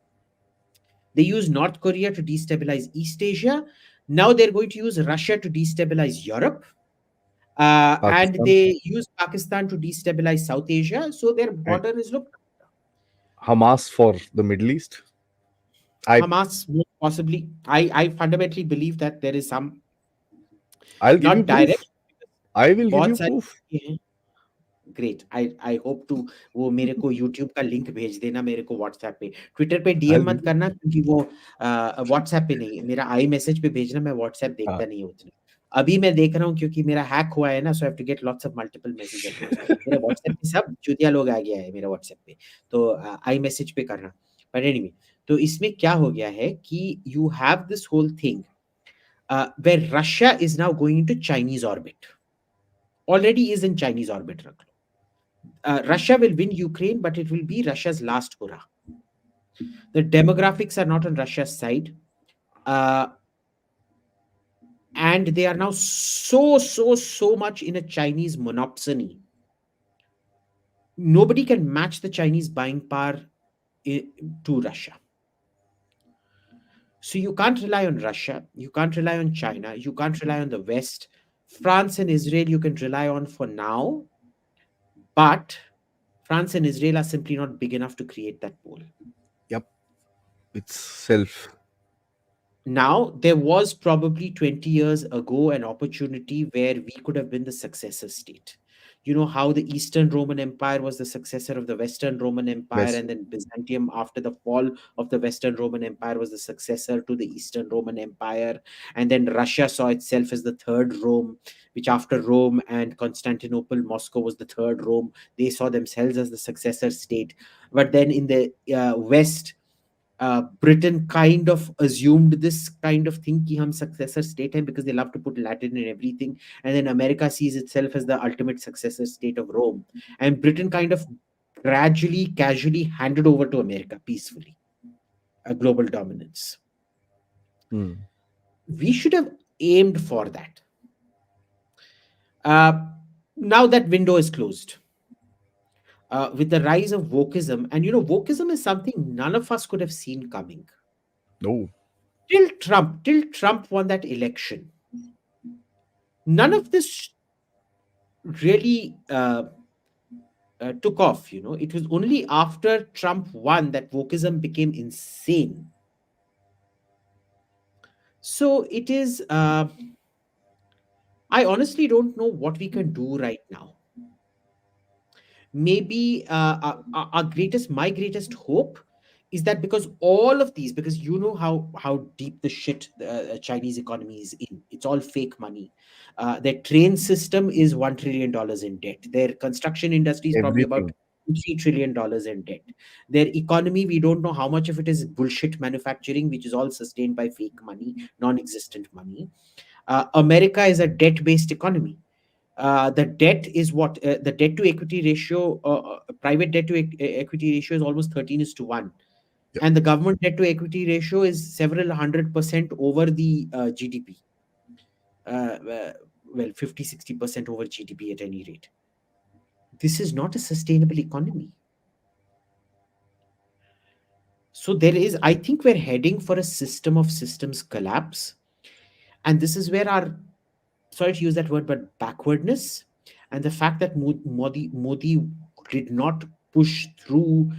S2: They use North Korea to destabilize East Asia. Now they're going to use Russia to destabilize Europe. And they use Pakistan to destabilize South Asia. So their border is looked
S1: at. Hamas for the Middle East?
S2: Hamas, possibly. I fundamentally believe that there is some...
S1: I'll give you proof. I will give you proof.
S2: Great. I hope to वो मेरे को YouTube का link भेज देना मेरे को WhatsApp पे. Twitter पे DM मत करना क्योंकि वो WhatsApp पे नहीं, मेरा iMessage पे भेजना, मैं WhatsApp देखता नहीं हूँ उतना. अभी मैं देख रहा हूँ क्योंकि मेरा हैक हुआ है ना, so I have to get lots of multiple messages. मेरा WhatsApp पे सब चुतिया लोग आ गया है मेरा WhatsApp पे, तो iMessage पे करना. But anyway, तो इसमें क्या हो गया है कि you have this whole thing where Russia is now going into Chinese orbit. Already is in Chinese orbit, रख लो. Russia will win Ukraine, but it will be Russia's last hurrah. The demographics are not on Russia's side. Uh, and they are now so much in a Chinese monopsony. Nobody can match the Chinese buying power i- to Russia. So you can't rely on Russia, you can't rely on China, you can't rely on the West. France and Israel you can rely on for now, but France and Israel are simply not big enough to create that pole.
S1: Yep. It's self.
S2: Now, there was probably 20 years ago an opportunity where we could have been the successor state. You know how the Eastern Roman Empire was the successor of the Western Roman Empire,
S1: Best.
S2: and then Byzantium, after the fall of the Western Roman Empire, was the successor to the Eastern Roman Empire. And then Russia saw itself as the third Rome, which after Rome and Constantinople, Moscow was the third Rome. They saw themselves as the successor state. But then in the West, Britain kind of assumed this kind of thing कि हम successor state हैं because they love to put Latin in everything, and then America sees itself as the ultimate successor state of Rome, and Britain kind of gradually, casually handed over to America peacefully a global dominance.
S1: Hmm.
S2: We should have aimed for that. Uh, Now that window is closed. With the rise of wokeism, and wokeism is something none of us could have seen coming.
S1: No.
S2: Till Trump won that election, none of this really took off. It was only after Trump won that wokeism became insane. So it is. I honestly don't know what we can do right now. Maybe my greatest hope is that, because all of these, because you know how deep the shit the Chinese economy is in. It's all fake money. Their train system is $1 trillion in debt. Their construction industry is probably about
S1: Everything.
S2: $3 trillion in debt. Their economy, we don't know how much of it is bullshit manufacturing, which is all sustained by fake money, non-existent money. America is a debt-based economy. The debt is what the debt to equity ratio, private debt to equity ratio is almost 13 is to 1,
S1: Yep.
S2: and the government debt to equity ratio is several 100% over the GDP. Well, 50-60% over GDP at any rate. This is not a sustainable economy. So I think we're heading for a system of systems collapse, and this is where our, sorry to use that word, but backwardness, and the fact that Modi did not push through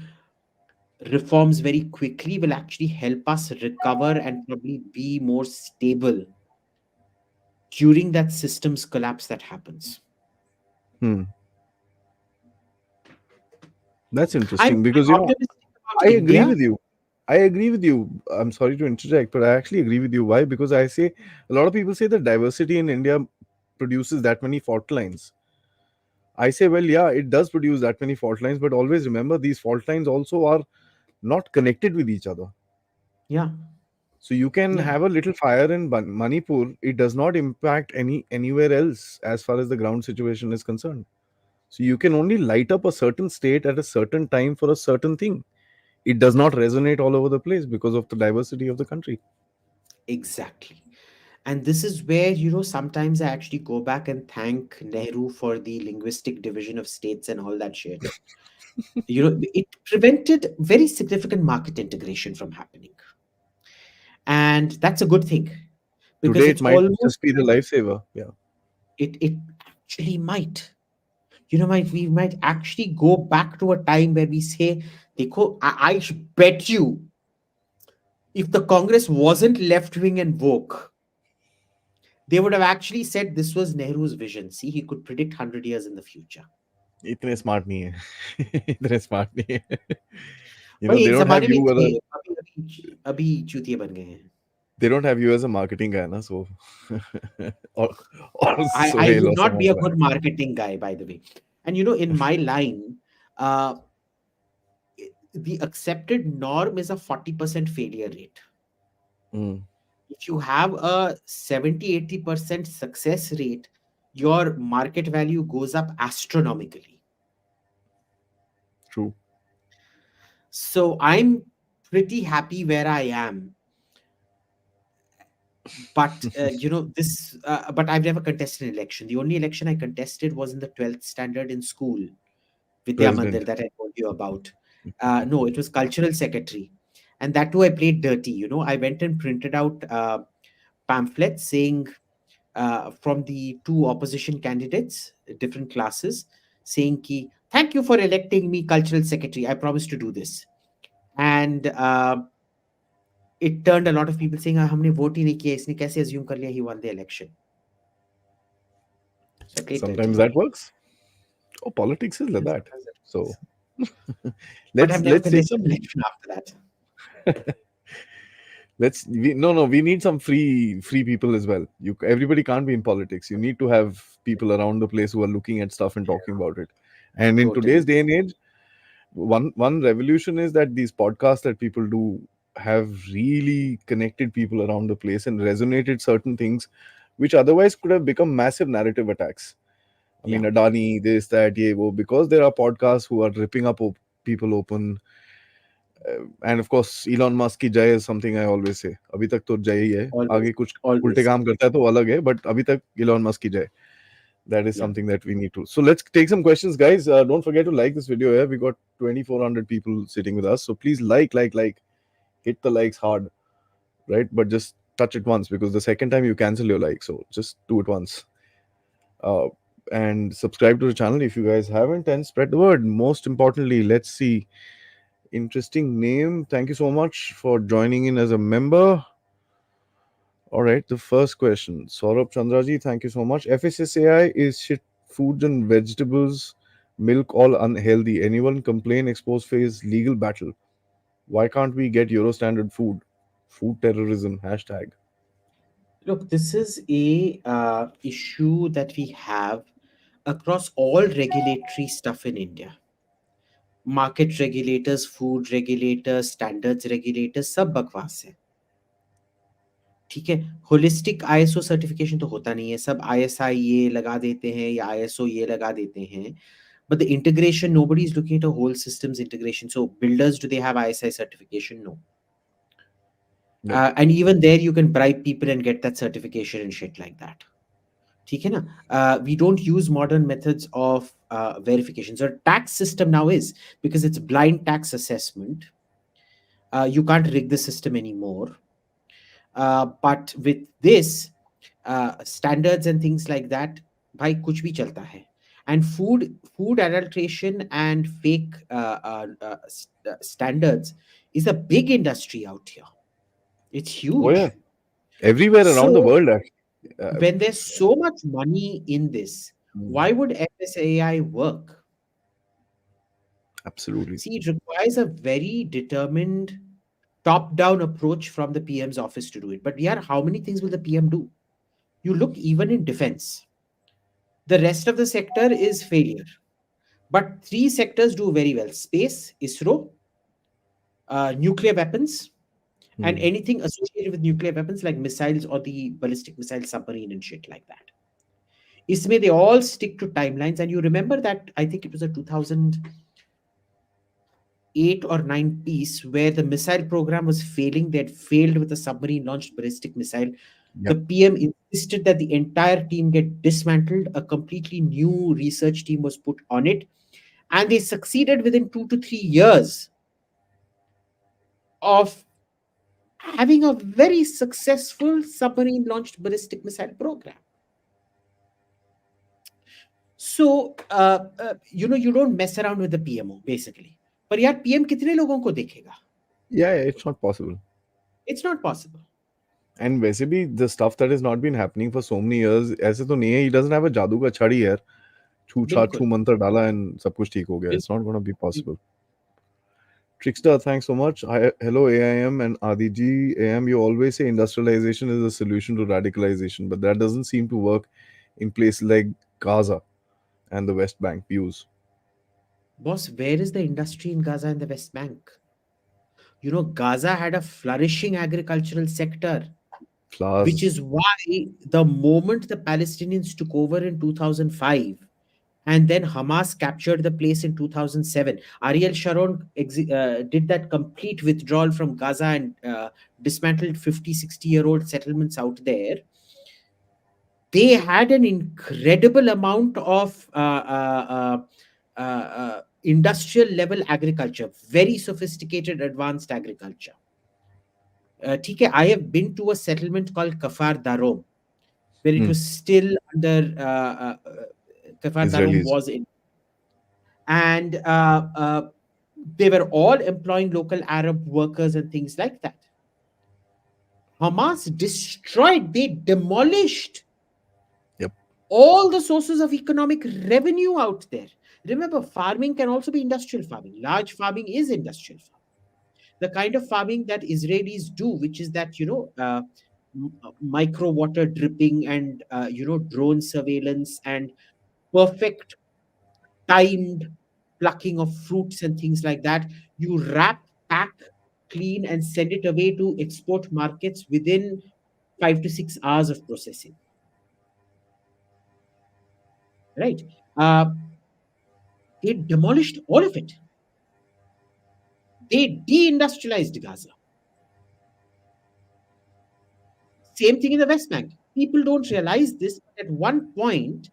S2: reforms very quickly will actually help us recover and probably be more stable during that systems collapse that happens.
S1: Hmm. That's
S2: I'm
S1: interesting because,
S2: optimistic about
S1: I agree
S2: India.
S1: with you. I agree with you. I'm sorry to interject, but I actually agree with you. Why? Because I say a lot of people say that diversity in India produces that many fault lines. I say, well, yeah, it does produce that many fault lines, but always remember these fault lines also are not connected with each other.
S2: Yeah,
S1: So you can
S2: yeah,
S1: have a little fire in Manipur, it does not impact anywhere else as far as the ground situation is concerned. So you can only light up a certain state at a certain time for a certain thing. It does not resonate all over the place because of the diversity of the country.
S2: exactly. And this is where, sometimes I actually go back and thank Nehru for the linguistic division of states and all that shit. It prevented very significant market integration from happening. And that's a good thing, because
S1: Today
S2: it's
S1: it might
S2: almost
S1: just be the
S2: like
S1: lifesaver. Yeah.
S2: it actually might. We might actually go back to a time where we say, Dekho, I bet you, if the Congress wasn't left wing and woke, they would have actually said this was Nehru's vision. See, he could predict 100 years in the future.
S1: इतने smart नहीं है इतने smart नहीं है
S2: भाई
S1: they
S2: एक
S1: don't have
S2: जमाने में
S1: you
S2: थे, अभी चूतिए बन गए हैं.
S1: they don't have you as a marketing guy na so or or
S2: I
S1: Sohail
S2: would
S1: or
S2: not
S1: someone
S2: be a
S1: like
S2: good marketing guy, by the way. And in my line, uh, the accepted norm is a 40% failure rate.
S1: mm,
S2: If you have a 70-80% success rate, your market value goes up astronomically.
S1: True.
S2: So I'm pretty happy where I am. But but I've never contested an election. The only election I contested was in the 12th standard in school, Vidya Mandir,
S1: President.
S2: that I told you about. No, it was cultural secretary. And that too, I played dirty. I went and printed out pamphlets saying from the two opposition candidates, different classes, saying, ki, thank you for electing me cultural secretary. I promise to do this. And it turned a lot of people saying, हमने vote ही नहीं किया, इसने कैसे assume कर लिया he won the election. So I played
S1: Sometimes
S2: dirty.
S1: that works. Oh, politics is like
S2: And
S1: that.
S2: sometimes it
S1: So
S2: works. But I've never
S1: let's take
S2: contested an
S1: some.
S2: election after that.
S1: No, we need some free people as well. Everybody can't be in politics. You need to have people around the place who are looking at stuff and talking about it. And in
S2: Totally.
S1: today's day and age, one revolution is that these podcasts that people do have really connected people around the place and resonated certain things which otherwise could have become massive narrative attacks. I mean,
S2: Yeah,
S1: Adani, this, that, ye, wo, because there are podcasts who are ripping up people open. And of course, Elon Musk की जय is something I always say. अभी तक तो जय ही है.
S2: always,
S1: आगे कुछ उल्टे
S2: always.
S1: काम करता है तो अलग है. But अभी तक Elon Musk की जय. That is
S2: Yeah.
S1: something that we need to. So let's take some questions, guys. Don't forget to like this video here. We got 2,400 people sitting with us. So please like. Hit the likes hard, right? But just touch it once because the second time you cancel your like. So just do it once. Uh, and subscribe to the channel if you guys haven't and spread the word. Most importantly, let's see. Interesting name. Thank you so much for joining in as a member. All right, the first question. Saurabh Chandraji, thank you so much. FSSAI is shit foods and vegetables, milk all unhealthy. Anyone complain, expose face, legal battle. Why can't we get Euro standard food? Food terrorism, hashtag.
S2: Look, this is a issue that we have across all regulatory stuff in India. Market regulators, food regulators, standards regulators, सब बकवास है. ठीक है, holistic ISO certification तो होता नहीं है. सब आईएसआई ये लगा देते हैं या आईएसओ ये लगा देते हैं. But the integration, nobody is looking at a whole systems integration. So builders, do they have ISI certification? No.
S1: Yep.
S2: And even there, you can bribe people and get that certification and shit like that. ठीक है ना? We don't use modern methods of verification. So tax system now is, because it's blind tax assessment, you can't rig the system anymore. But with this, standards and things like that, भाई कुछ भी चलता है. And food adulteration and fake standards is a big industry out here. It's
S1: Oh, yeah.
S2: huge.
S1: Everywhere around the
S2: So
S1: world, actually.
S2: when there's so much money in this,
S1: Mm,
S2: why would FSAI work?
S1: absolutely.
S2: See, it requires a very determined top-down approach from the PM's office to do it. But yeah, how many things will the PM do? You look even in defense. The rest of the sector is failure. But three sectors do very well: space, ISRO, nuclear weapons, and
S1: Mm.
S2: anything associated with nuclear weapons like missiles or the ballistic missile submarine and shit like that. Isme, they all stick to timelines. And you remember that, I think it was a 2008 or 9 piece where the missile program was failing. They had failed with a submarine launched ballistic missile. The
S1: Yep.
S2: PM insisted that the entire team get dismantled. A completely new research team was put on it. And they succeeded within 2 to 3 years of having a very successful submarine launched ballistic missile program. So, you don't mess around with the PMO, basically. पर यार PM कितने लोगों को देखेगा?
S1: Yeah, it's not possible.
S2: It's not possible.
S1: And वैसे भी the stuff that has not been happening for so many years, ऐसे तो नहीं है. He doesn't have a जादू का छड़ी यार. छू
S2: बिल्कुल,
S1: मंत्र डाला and सब कुछ ठीक हो गया. It's not going to be
S2: बिल्कुल.
S1: possible. Trickster, thanks so much. Hello, AIM and Aadi ji. AIM, you always say industrialization is a solution to radicalization, but that doesn't seem to work in places like Gaza and the West Bank. Views.
S2: Boss, where is the industry in Gaza and the West Bank? Gaza had a flourishing agricultural sector, which
S1: Flowers.
S2: is why the moment the Palestinians took over in 2005, And then Hamas captured the place in 2007. Ariel Sharon did that complete withdrawal from Gaza and dismantled 50, 60-year-old settlements out there. They had an incredible amount of industrial level agriculture, very sophisticated, advanced agriculture. ठीक है, I have been to a settlement called Kafar Darom, where it
S1: Hmm.
S2: was still under Kafar Darom
S1: Israelis.
S2: was in, and they were all employing local Arab workers and things like that. Hamas destroyed, they demolished
S1: Yep.
S2: all the sources of economic revenue out there. Remember, farming can also be industrial farming. Large farming is industrial farming. The kind of farming that Israelis do, which is that, micro water dripping and, drone surveillance and perfect timed plucking of fruits and things like that. You wrap, pack, clean, and send it away to export markets within 5 to 6 hours of processing. Right? Uh, they demolished all of it. They deindustrialized Gaza. Same thing in the West Bank. People don't realize this, but at one point,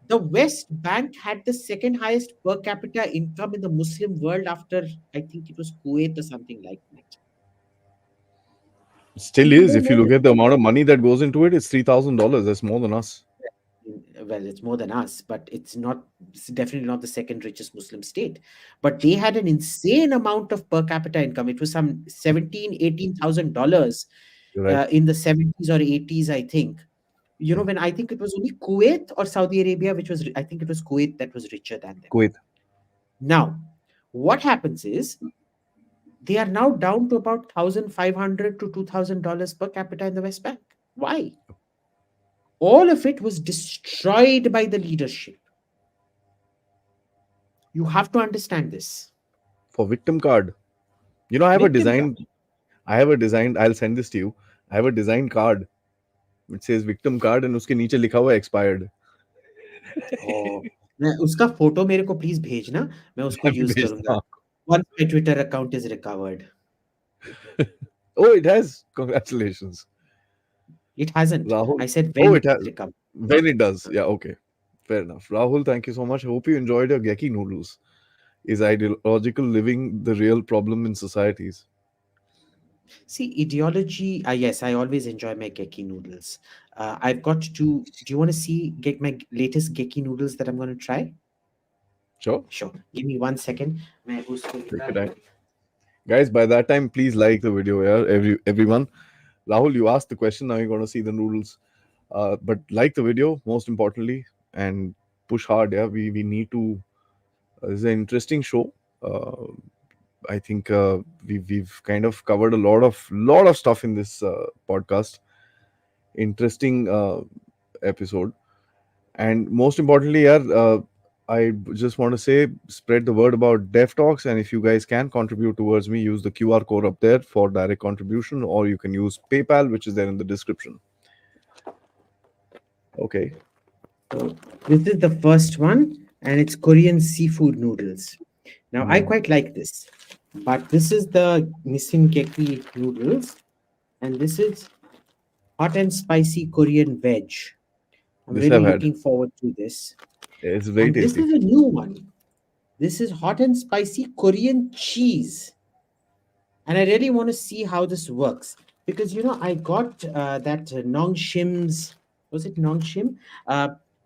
S2: the West Bank had the second highest per capita income in the Muslim world after, I think it was Kuwait or something like that.
S1: Still
S2: People
S1: is.
S2: don't
S1: If you
S2: know
S1: look
S2: this.
S1: at the amount of money that goes into it, it's $3,000. That's more than us.
S2: Well, it's more than us, but it's not. It's definitely not the second richest Muslim state. But they had an insane amount of per capita income. It was some 18,000 dollars
S1: You're right.
S2: in the 70s or 80s, I think.
S1: Hmm.
S2: When I think it was only Kuwait or Saudi Arabia, I think it was Kuwait that was richer than them.
S1: Kuwait.
S2: Now, what happens is they are now down to about 1,500 to $2,000 per capita in the West Bank. Why? All of it was destroyed by the leadership. You have to understand this.
S1: For victim card. I have a
S2: Victim card.
S1: design. I'll send this to you. I have a design card. It says victim card and उसके नीचे लिखा हुआ है expired.
S2: Oh, उसका photo मेरे को please भेजना, मैं उसको
S1: मैं भी
S2: यूज
S1: भेजता
S2: करूंगा.
S1: हूँ.
S2: Once my Twitter account is recovered.
S1: Oh, it has. Congratulations.
S2: It hasn't.
S1: Rahul.
S2: I said
S1: Oh,
S2: when
S1: it
S2: it
S1: has.
S2: is recovered.
S1: When it does. Yeah, okay. Fair enough. Rahul, thank you so much. I hope you enjoyed your Geki noodles. Is ideological living the real problem in societies?
S2: See, ideology. Yes, I always enjoy my Geki noodles. I've got to. Do you want to get my latest Geki noodles that I'm going to try?
S1: Sure.
S2: Sure. Give me 1 second. मैं उसको
S1: Take
S2: निकाल
S1: your time.
S2: के-
S1: Guys, by that time, please like the video, yeah. Everyone. Rahul, you asked the question. Now you're going to see the noodles. But like the video, most importantly, and push hard. Yeah, we need to. This is an interesting show. Uh, I think we've kind of covered a lot of stuff in this podcast. Interesting episode, and most importantly, yeah, I just want to say spread the word about Dev Talks, and if you guys can contribute towards me, use the QR code up there for direct contribution, or you can use PayPal, which is there in the description. Okay.
S2: So this is the first one, and it's Korean seafood noodles. Now, I
S1: Hmm.
S2: quite like this, but this is the Nisingeki noodles, and this is hot and spicy Korean veg. I'm
S1: This I've
S2: really
S1: had.
S2: looking forward to this.
S1: It's very
S2: And this
S1: tasty.
S2: is a new one. This is hot and spicy Korean cheese. And I really want to see how this works because, I got that Nongshim's, was it Nongshim?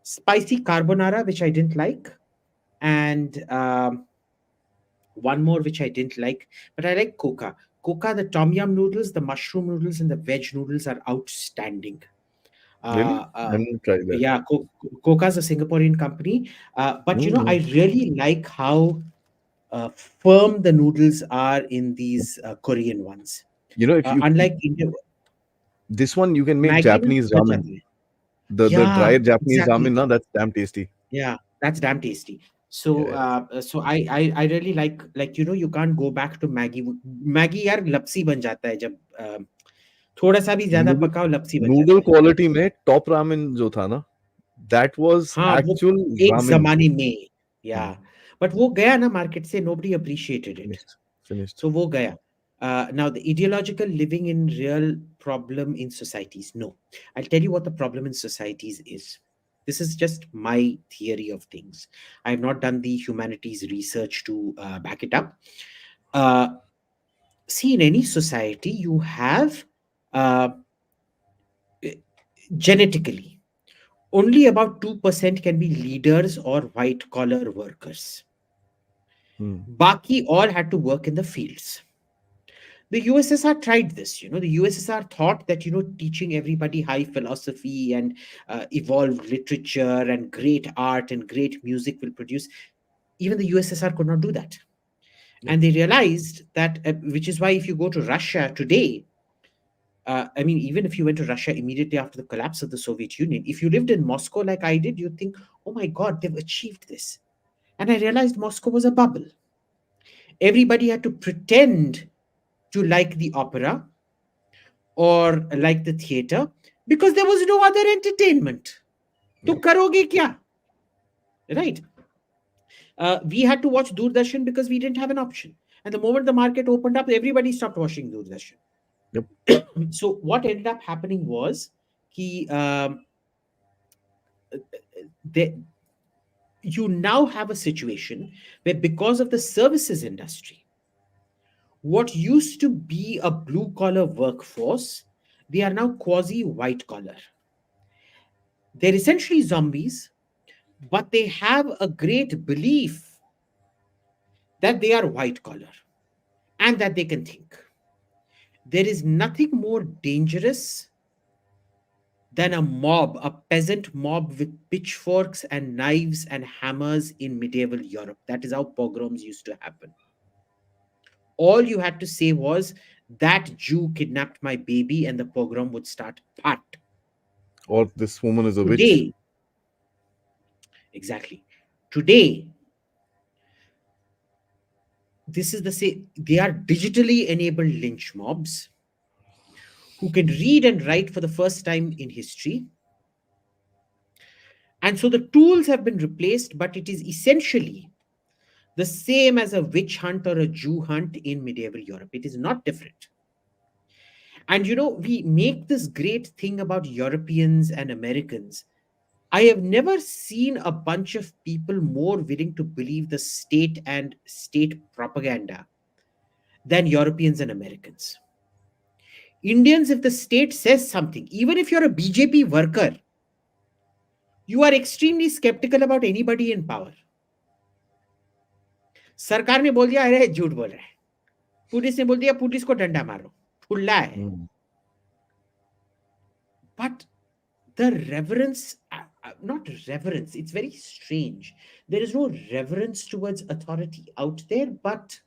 S2: Spicy carbonara, which I didn't like. And one more, which I didn't like, but I like Coca. Coca, the tom yum noodles, the mushroom noodles, and the veg noodles are outstanding.
S1: Really?
S2: Uh, uh,
S1: I'm gonna try that.
S2: yeah, Coca's a Singaporean company, but I
S1: Mm.
S2: really like how firm the noodles are in these Korean ones.
S1: If you
S2: Unlike India,
S1: this one, you can make
S2: Maggi na
S1: Japanese
S2: फट
S1: ramen.
S2: जाता है.
S1: The
S2: Yeah,
S1: dry Japanese
S2: exactly.
S1: ramen, na, that's damn tasty.
S2: Yeah, that's damn tasty.
S1: Yeah,
S2: So,
S1: yeah.
S2: I really like you can't go back to Maggi. Maggi यार लपसी बन जाता है जब थोड़ा सा भी ज्यादा
S1: Noodle
S2: पकाओ लपसी बन
S1: noodle
S2: जाता है.
S1: quality में top ramen जो था ना, That was
S2: हाँ वो
S1: actual
S2: एक
S1: ramen.
S2: जमाने में, या
S1: Hmm.
S2: बट वो गया ना मार्केट से, nobody appreciated it.
S1: Finished. Finished.
S2: So wo gaya. Now the ideological living in real problem in societies. No, I'll tell you what the problem in societies is. This is just my theory of things. I have not done the humanities research to back it up. Uh, See, in any society, you have uh, genetically only about 2% can be leaders or white collar workers.
S1: Hmm.
S2: Baki all had to work in the fields. The USSR tried this. The USSR thought that teaching everybody high philosophy and evolved literature and great art and great music will produce. Even the USSR could not do that,
S1: Yep.
S2: and they realized that, which is why if you go to Russia today, I mean, even if you went to Russia immediately after the collapse of the Soviet Union, if you lived in Moscow like I did, you'd think, "Oh my God, they've achieved this." And I realized Moscow was a bubble. Everybody had to pretend to like the opera or like the theater because there was no other entertainment. तो
S1: Yep.
S2: करोगे क्या? Right? We had to watch Doordarshan because we didn't have an option. And the moment the market opened up, everybody stopped watching Doordarshan.
S1: Yep.
S2: So what ended up happening was he, they, you now have a situation where because of the services industry, what used to be a blue collar workforce, they are now quasi white collar. They're essentially zombies, but they have a great belief that they are white collar and that they can think. There is nothing more dangerous than a mob, a peasant mob with pitchforks and knives and hammers in medieval Europe. That is how pogroms used to happen. All you had to say was, that Jew kidnapped my baby, and the pogrom would start. But
S1: Or this woman is a witch.
S2: today, exactly, today, this is the say they are digitally enabled lynch mobs who can read and write for the first time in history. And so the tools have been replaced, but it is essentially the same as a witch hunt or a Jew hunt in medieval Europe. It is not different. And we make this great thing about Europeans and Americans. I have never seen a bunch of people more willing to believe the state and state propaganda than Europeans and Americans. Indians, if the state says something, even if you're a BJP worker, you are extremely skeptical about anybody in power. सरकार ने बोल दिया, अरे झूठ बोल रहा है. Police ने बोल दिया, पुलिस को डंडा मारो, ठुल्ला है.
S1: Hmm.
S2: But the reverence, not reverence, it's very strange. There is no reverence towards authority out there, but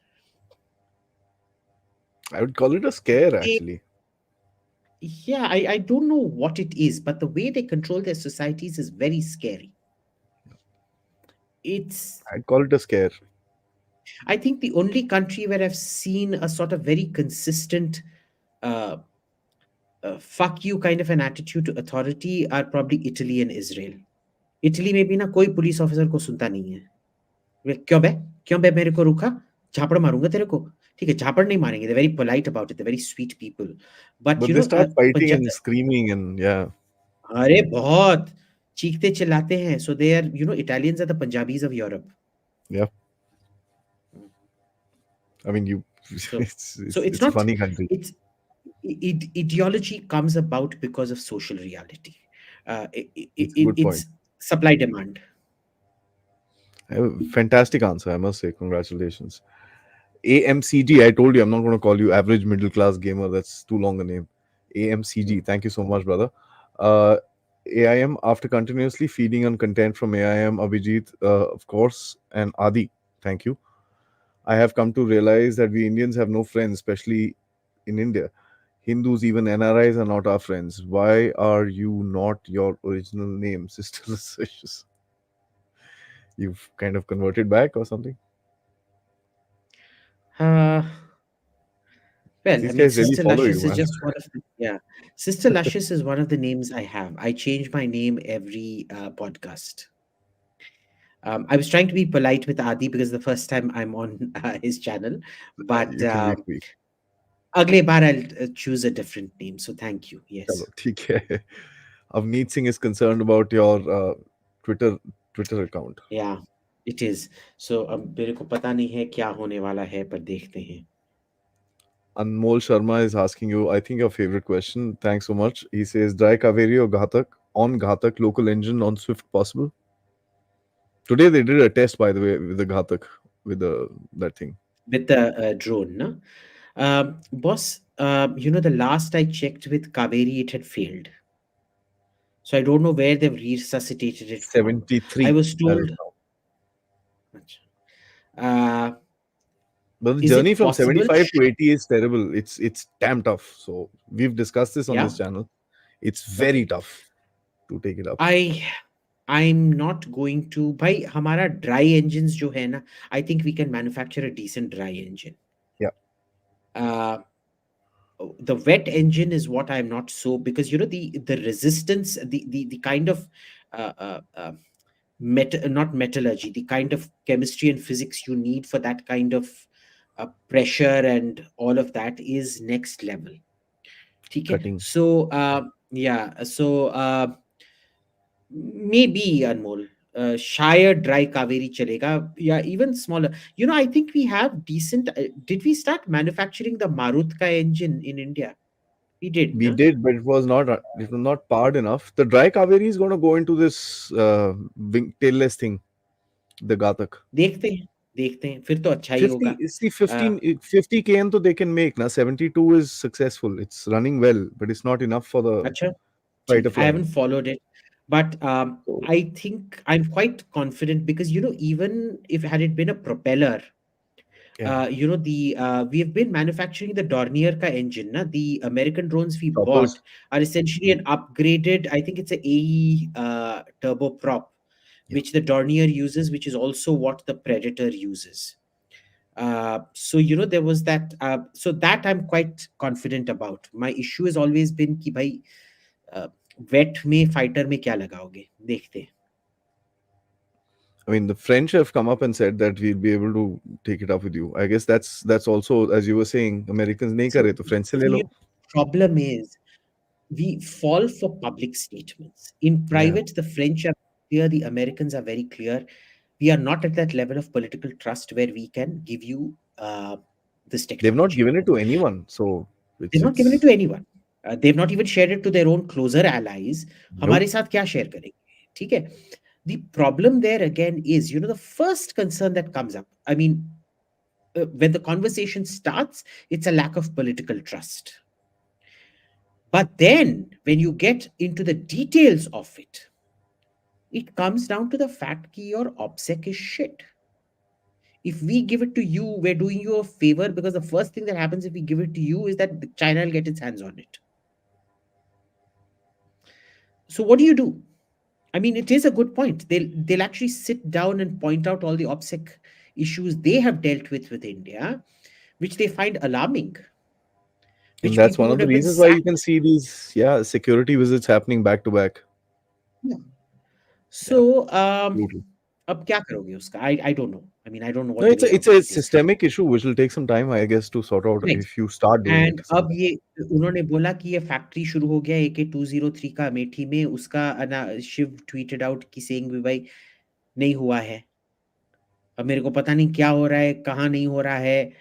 S1: I would call it a scare,
S2: they,
S1: actually.
S2: yeah, I don't know what it is, but the way they control their societies is very scary. It's,
S1: I'd call it a scare.
S2: I think, the only country where I've seen a sort of very consistent uh, fuck you kind of an attitude to authority are probably Italy and Israel. Italy में भी ना कोई police officer को सुनता नहीं है. क्यों बे, क्यों बे मेरे को रुका, झापड़ मारूंगा तेरे को. ठीक है, झापड़ नहीं मारेंगे. They very polite about it, they very sweet people. But
S1: But they start fighting and screaming, and yeah.
S2: अरे बहुत चीखते चिल्लाते हैं. So they are, Italians are the Punjabis of Europe.
S1: Yeah. I mean, you.
S2: So, it's
S1: It's a
S2: not.
S1: funny country.
S2: It's ideology comes about because of social reality.
S1: It's a good point.
S2: It's supply demand.
S1: Fantastic answer, I must say. Congratulations. AMCG, I told you I'm not going to call you average middle class gamer. That's too long a name. AMCG, thank you so much, brother. Uh, AIM, after continuously feeding on content from AIM, Abhijit, of course, and Adi, thank you. I have come to realize that we Indians have no friends, especially in India. Hindus, even NRIs, are not our friends. Why are you not your original name, Sister Suspicious? You've kind of converted back or something?
S2: Uh, Well, I
S1: These
S2: mean,
S1: guys really
S2: Sister
S1: follow you,
S2: Luscious is
S1: man.
S2: just one of the, yeah. Sister Luscious is one of the names I have. I change my name every podcast. I was trying to be polite with Adi because the first time I'm on his channel, but
S1: You can be free.
S2: अगले बार I'll choose a different name. So thank you.
S1: चलो
S2: Yes.
S1: ठीक है. Avneet Singh is concerned about your Twitter Twitter account.
S2: Yeah, it is. So अब मेरे को पता नहीं है क्या होने वाला है पर देखते हैं.
S1: Anmol Sharma is asking you, I think, your favorite question. Thanks so much. He says, Dry Kaveri or Ghatak on Ghatak local engine on Swift possible? Today they did a test, by the way, with the Ghatak, with the that thing.
S2: With the drone, no? Boss, the last I checked with Kaveri, it had failed. So I don't know where they've resuscitated it from. I
S1: 73
S2: was
S1: as of
S2: told,
S1: now.
S2: uh,
S1: But the
S2: is
S1: journey
S2: it
S1: from
S2: possible?
S1: 75 to 80 is terrible. It's damn tough. So we've discussed this on
S2: Yeah.
S1: this channel. It's very
S2: Okay.
S1: tough to take it up.
S2: I I'm not going to. भाई हमारा dry engines जो है ना, I think we can manufacture a decent dry engine.
S1: Yeah.
S2: Uh, the wet engine is what I'm not so, because the resistance, the kind of uh, uh, uh, not metallurgy, the kind of chemistry and physics you need for that kind of pressure and all of that is next level. ठीक है?
S1: Cutting.
S2: So yeah, so maybe Anmol, शायद dry Kaveri chalega, yeah, even smaller. I think we have decent. Did we start manufacturing the Marutka engine in India? We did,
S1: We
S2: no?
S1: did, but it was not powered enough. The dry Kaveri is going to go into this tailless thing, the Ghatak.
S2: देखते हैं फिर तो अच्छा ही होगा.
S1: 50, see 50 kn तो they can make. Now 72 is successful. It's running well, but it's not enough for the
S2: अच्छा,
S1: fighter
S2: ठीक. I
S1: flying.
S2: haven't followed it, but
S1: So
S2: I think I'm quite confident because even if had it been a propeller,
S1: yeah,
S2: we have been manufacturing the Dornier ka engine. Na? The American drones we bought
S1: choppers.
S2: are essentially an upgraded. I think it's a AE turboprop,
S1: Yeah.
S2: which the Dornier uses, which is also what the Predator uses. So there was that. So that I'm quite confident about. My issue has always been कि भाई wait में fighter में क्या लगाओगे देखते हैं.
S1: I mean, the French have come up and said that we'll be able to take it up with you. I guess that's also, as you were saying, Americans नहीं
S2: So
S1: करे तो French से ले
S2: the
S1: low.
S2: problem is we fall for public statements. In
S1: Yeah,
S2: private, the French are clear, the Americans are very clear. We are not at that level of political trust where we can give you this
S1: they've not
S2: technology.
S1: given it to anyone. So
S2: They've
S1: it's
S2: not given it
S1: it's
S2: to anyone. They've not even shared it to their own closer allies.
S1: nope.
S2: हमारे साथ क्या share करेंगे? ठीक है? The problem there again is, the first concern that comes up. I mean, when the conversation starts, it's a lack of political trust. But then, when you get into the details of it comes down to the fact that your OPSEC is shit. If we give it to you, we're doing you a favor because the first thing that happens if we give it to you is that China will get its hands on it. So what do you do? I mean, it is a good point. They'll actually sit down and point out all the OPSEC issues they have dealt with India, which they find alarming,
S1: And
S2: which
S1: that's
S2: people
S1: one of
S2: would
S1: the
S2: have been
S1: reasons why you can
S2: sacked.
S1: see these, yeah, security visits happening back to back.
S2: Yeah.
S1: Yeah,
S2: So,
S1: brutal.
S2: अब क्या करोगे उसका? I don't know. I mean, I don't know
S1: No,
S2: what the
S1: it's
S2: way
S1: a it's
S2: out
S1: a
S2: of it is.
S1: systemic issue which will take some time, I guess, to sort out
S2: Right.
S1: if you start doing it
S2: And अब
S1: sometime.
S2: ये उन्होंने बोला कि ये factory शुरू हो गया AK-203 का अमेठी में, उसका शिव ट्वीटेड आउट कि सेइंग भी भाई नहीं हुआ है. अब मेरे को पता नहीं क्या हो रहा है, कहाँ नहीं हो रहा है.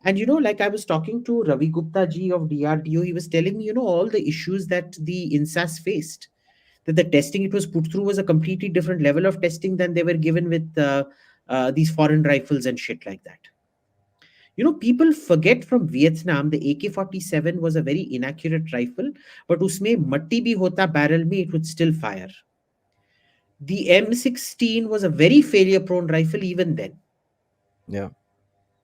S2: And like I was talking to Ravi Gupta ji of DRDO, he was telling me, all the issues that the INSAS faced. That the testing it was put through was a completely different level of testing than they were given with these foreign rifles and shit like that. People forget from Vietnam the AK-47 was a very inaccurate rifle, but usme matti bhi hota barrel mein, it would still fire. The M16 was a very failure-prone rifle even then,
S1: Yeah,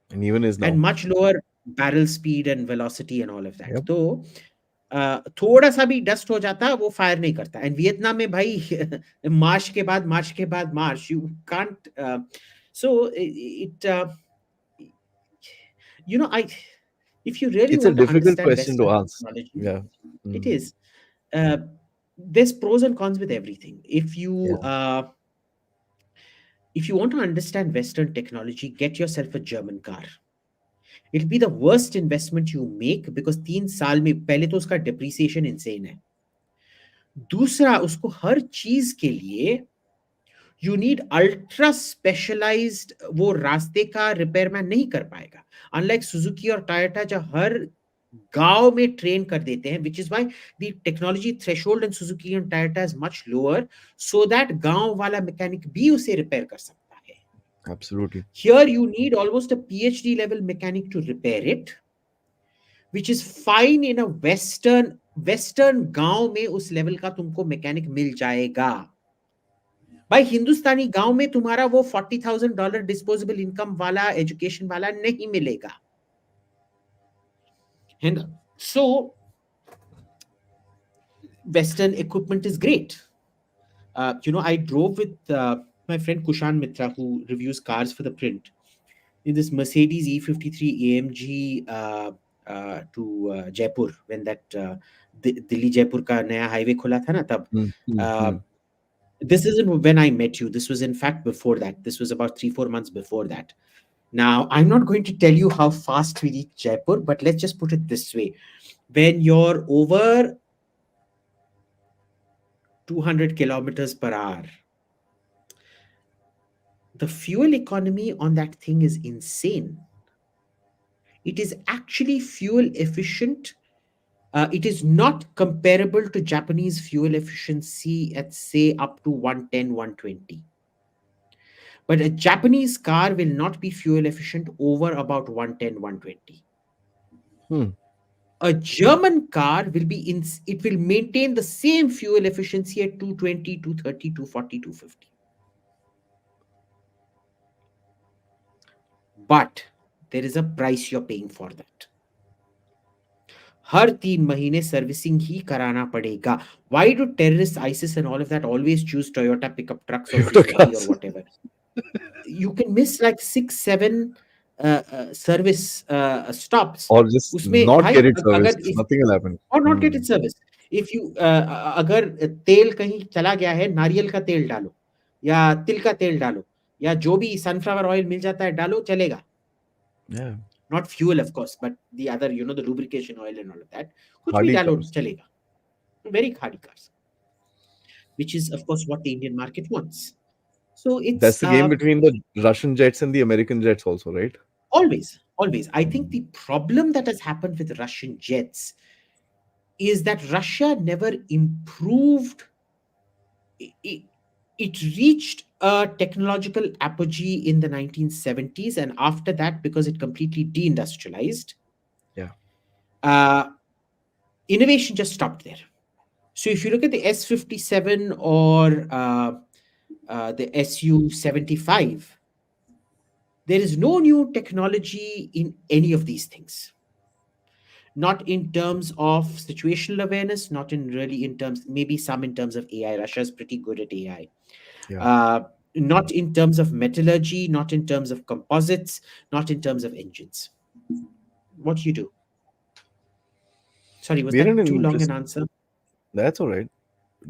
S1: and even is
S2: and
S1: now.
S2: much lower barrel speed and velocity and all of that.
S1: Yep.
S2: तो थोड़ा सा भी dust हो जाता वो fire नहीं करता. And Vietnam में भाई मार्च के बाद मार्च you can't. So it I if you really
S1: It's a
S2: want to
S1: difficult
S2: understand
S1: question to
S2: Western
S1: ask.
S2: technology,
S1: Yeah.
S2: it
S1: Mm.
S2: is. Uh, there's pros and cons with everything.
S1: Yeah.
S2: If you want to understand Western technology, get yourself a German car. It'll be the worst investment you make because 3 साल में पहले तो उसका depreciation insane है. दूसरा, उसको हर चीज के लिए यू नीड अल्ट्रा स्पेशलाइज्ड, वो रास्ते का रिपेयरमैन नहीं कर पाएगा. अनलाइक सुजुकी और टायोटा जो हर गांव में ट्रेन कर देते हैं, which is why the technology threshold in Suzuki and Toyota is much lower, so that गांव वाला मैकेनिक भी उसे रिपेयर कर सकता है.
S1: Absolutely.
S2: Here you need almost a PhD level mechanic to repair it, which is fine in a western गांव में उस लेवल का तुमको मैकेनिक मिल जाएगा. भाई हिंदुस्तानी गांव में तुम्हारा वो $40,000 डिस्पोजेबल इनकम वाला एजुकेशन वाला नहीं मिलेगा, है ना. सो western equipment is great. I drove with my friend Kushan Mitra, who reviews cars for the print, in this Mercedes E53 AMG to Jaipur, when that Delhi Jaipur का नया highway खुला था ना तब.
S1: Mm, mm,
S2: uh,
S1: mm.
S2: this isn't when I met you. This was in fact before that. This was about 3-4 months before that. Now, I'm not going to tell you how fast we reach Jaipur, but let's just put it this way. When you're over 200 kilometers per hour, the fuel economy on that thing is insane. It is actually fuel efficient. It is not comparable to Japanese fuel efficiency at, say, up to 110, 120. But a Japanese car will not be fuel efficient over about 110, 120.
S1: Hmm.
S2: A German car will be in, it will maintain the same fuel efficiency at 220, 230, 240, 250. But there is a price you're paying for that. हर 3 महीने servicing ही कराना पड़ेगा. Why do terrorists, ISIS and all of that always choose Toyota pickup trucks or
S1: Toyota
S2: Suzuki or
S1: cars.
S2: whatever? You can miss like 6-7 service stops.
S1: Or just
S2: उसमें
S1: not
S2: भाई
S1: get it
S2: अगर
S1: serviced.
S2: इस
S1: Nothing will happen.
S2: और not gate
S1: Hmm.
S2: It service. If you अगर तेल कहीं चला गया है, नारियल का तेल डालो या तिल का तेल डालो या जो भी सनफ्लावर ऑयल मिल जाता है डालो, चलेगा.
S1: Yeah.
S2: Not fuel of course, but the other the lubrication oil and all of that, कुछ भी
S1: Hardy
S2: डालो
S1: cars.
S2: चलेगा. Very Hardy cars, which is of course what the Indian market wants. So it's
S1: That's the game between the Russian jets and the American jets, also, right?
S2: always. I think
S1: Mm.
S2: the problem that has happened with Russian jets is that Russia never improved. It reached a technological apogee in the 1970s, and after that, because it completely deindustrialized,
S1: Yeah.
S2: uh, innovation just stopped there. So if you look at the S57 or the Su-75, there is no new technology in any of these things. Not in terms of situational awareness, not in really in terms, maybe some in terms of AI. Russia is pretty good at AI.
S1: Yeah.
S2: Not in terms of metallurgy, not in terms of composites, not in terms of engines. What do you do? Sorry, was
S1: We're in
S2: that
S1: an
S2: too long an
S1: interest.
S2: answer?
S1: That's all right.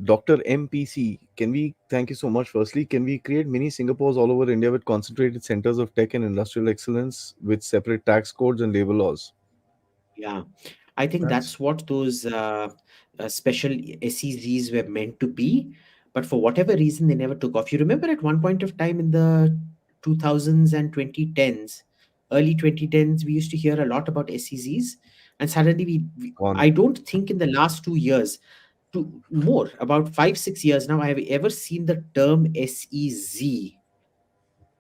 S1: Dr. MPC, can we thank you so much? Firstly, can we create mini Singapores all over India with concentrated centers of tech and industrial excellence with separate tax codes and labor laws?
S2: Yeah, I think
S1: That's
S2: that's what those special SEZs were meant to be. But for whatever reason, they never took off. You remember at one point of time in the 2000s and 2010s, early 2010s, we used to hear a lot about SEZs. And suddenly,
S1: one.
S2: I don't think in the last 2 years, more, about 5-6 years now, I have ever seen the term SEZ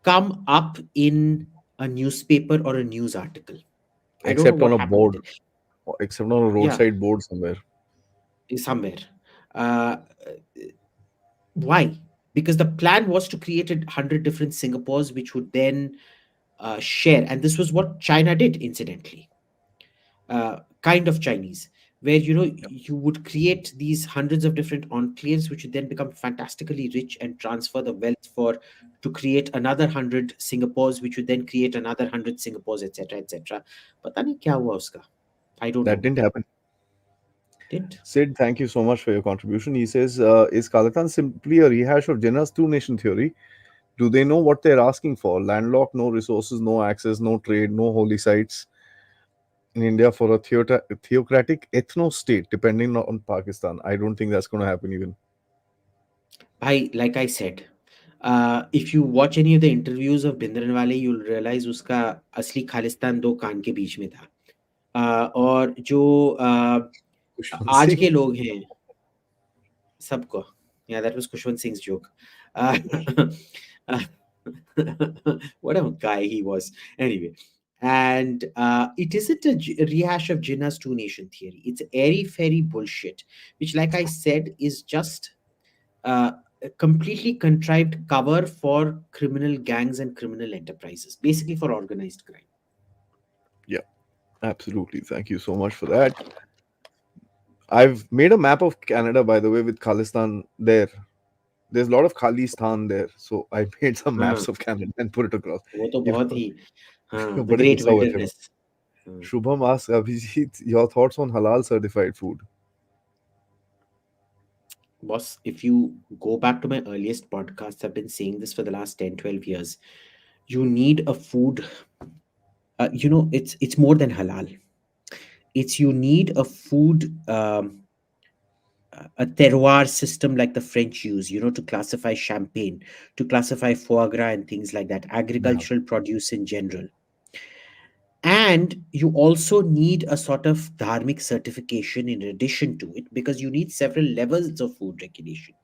S2: come up in a newspaper or a news article. I don't know
S1: Except on
S2: what
S1: a
S2: happened with
S1: board,
S2: it.
S1: except on a
S2: Yeah,
S1: roadside board somewhere.
S2: somewhere. Uh, why? Because the plan was to create 100 different Singapores, which would then share. And this was what China did, incidentally. Kind of Chinese. where
S1: Yeah.
S2: you would create these hundreds of different enclaves which would then become fantastically rich and transfer the wealth for to create another 100 Singapores, which would then create another 100 Singapores, etc., etc. Pata nahi kya hua uska. I don't
S1: That
S2: know.
S1: didn't happen.
S2: Didn't.
S1: Sid, thank you so much for your contribution. He says, is Khalistan simply a rehash of Jinnah's two nation theory? Do they know what they're asking for? Landlocked, no resources, no access, no trade, no holy sites in India for a theocratic ethno state depending on Pakistan. I don't think that's going to happen even.
S2: Like I said, if you watch any of the interviews of Bhindranwale, you'll realize उसका असली खालिस्तान दो कान के बीच में था. और जो
S1: Kushwant
S2: आज
S1: Singh.
S2: के लोग हैं सबको, yeah, that was Kushwant Singh's joke. Uh, what a guy he was. Anyway, and it isn't a rehash of Jinnah's two nation theory. It's airy fairy bullshit, which, like I said, is just a completely contrived cover for criminal gangs and criminal enterprises, basically for organized crime.
S1: Yeah, absolutely. Thank you so much for that. I've made a map of Canada, by the way, with Khalistan there. There's a lot of Khalistan there. So I made some
S2: हाँ,
S1: maps of Canada and put it across.
S2: वो तो
S1: You
S2: बहुत
S1: know,
S2: ही, हाँ, the
S1: बड़े
S2: great
S1: गुस्सा हुए थे वो.
S2: wilderness. हाँ.
S1: Shubham asks Abhijit, your thoughts on halal certified food?
S2: Boss, if you go back to my earliest podcasts, I've been saying this for the last 10, 12 years. You need a food, it's more than halal. It's you need a food, a terroir system like the French use, to classify champagne, to classify foie gras and things like that,
S1: Yeah.
S2: agricultural produce in general. And you also need a sort of dharmic certification in addition to it, because you need several levels of food regulation.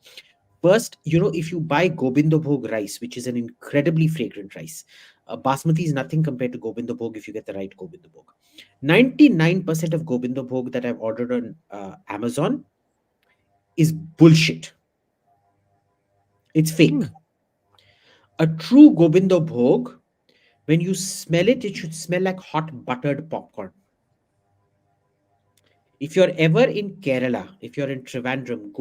S2: First, if you buy Gobindo Bhog rice, which is an incredibly fragrant rice, Basmati is nothing compared to Gobindo Bhog if you get the right Gobindo Bhog. 99% of Gobindo Bhog that I've ordered on Amazon is bullshit. It's fake.
S1: Hmm.
S2: A true Gobindo Bhog, when you smell it, it should smell like hot buttered popcorn. If you're ever in Kerala, if you're in Trivandrum,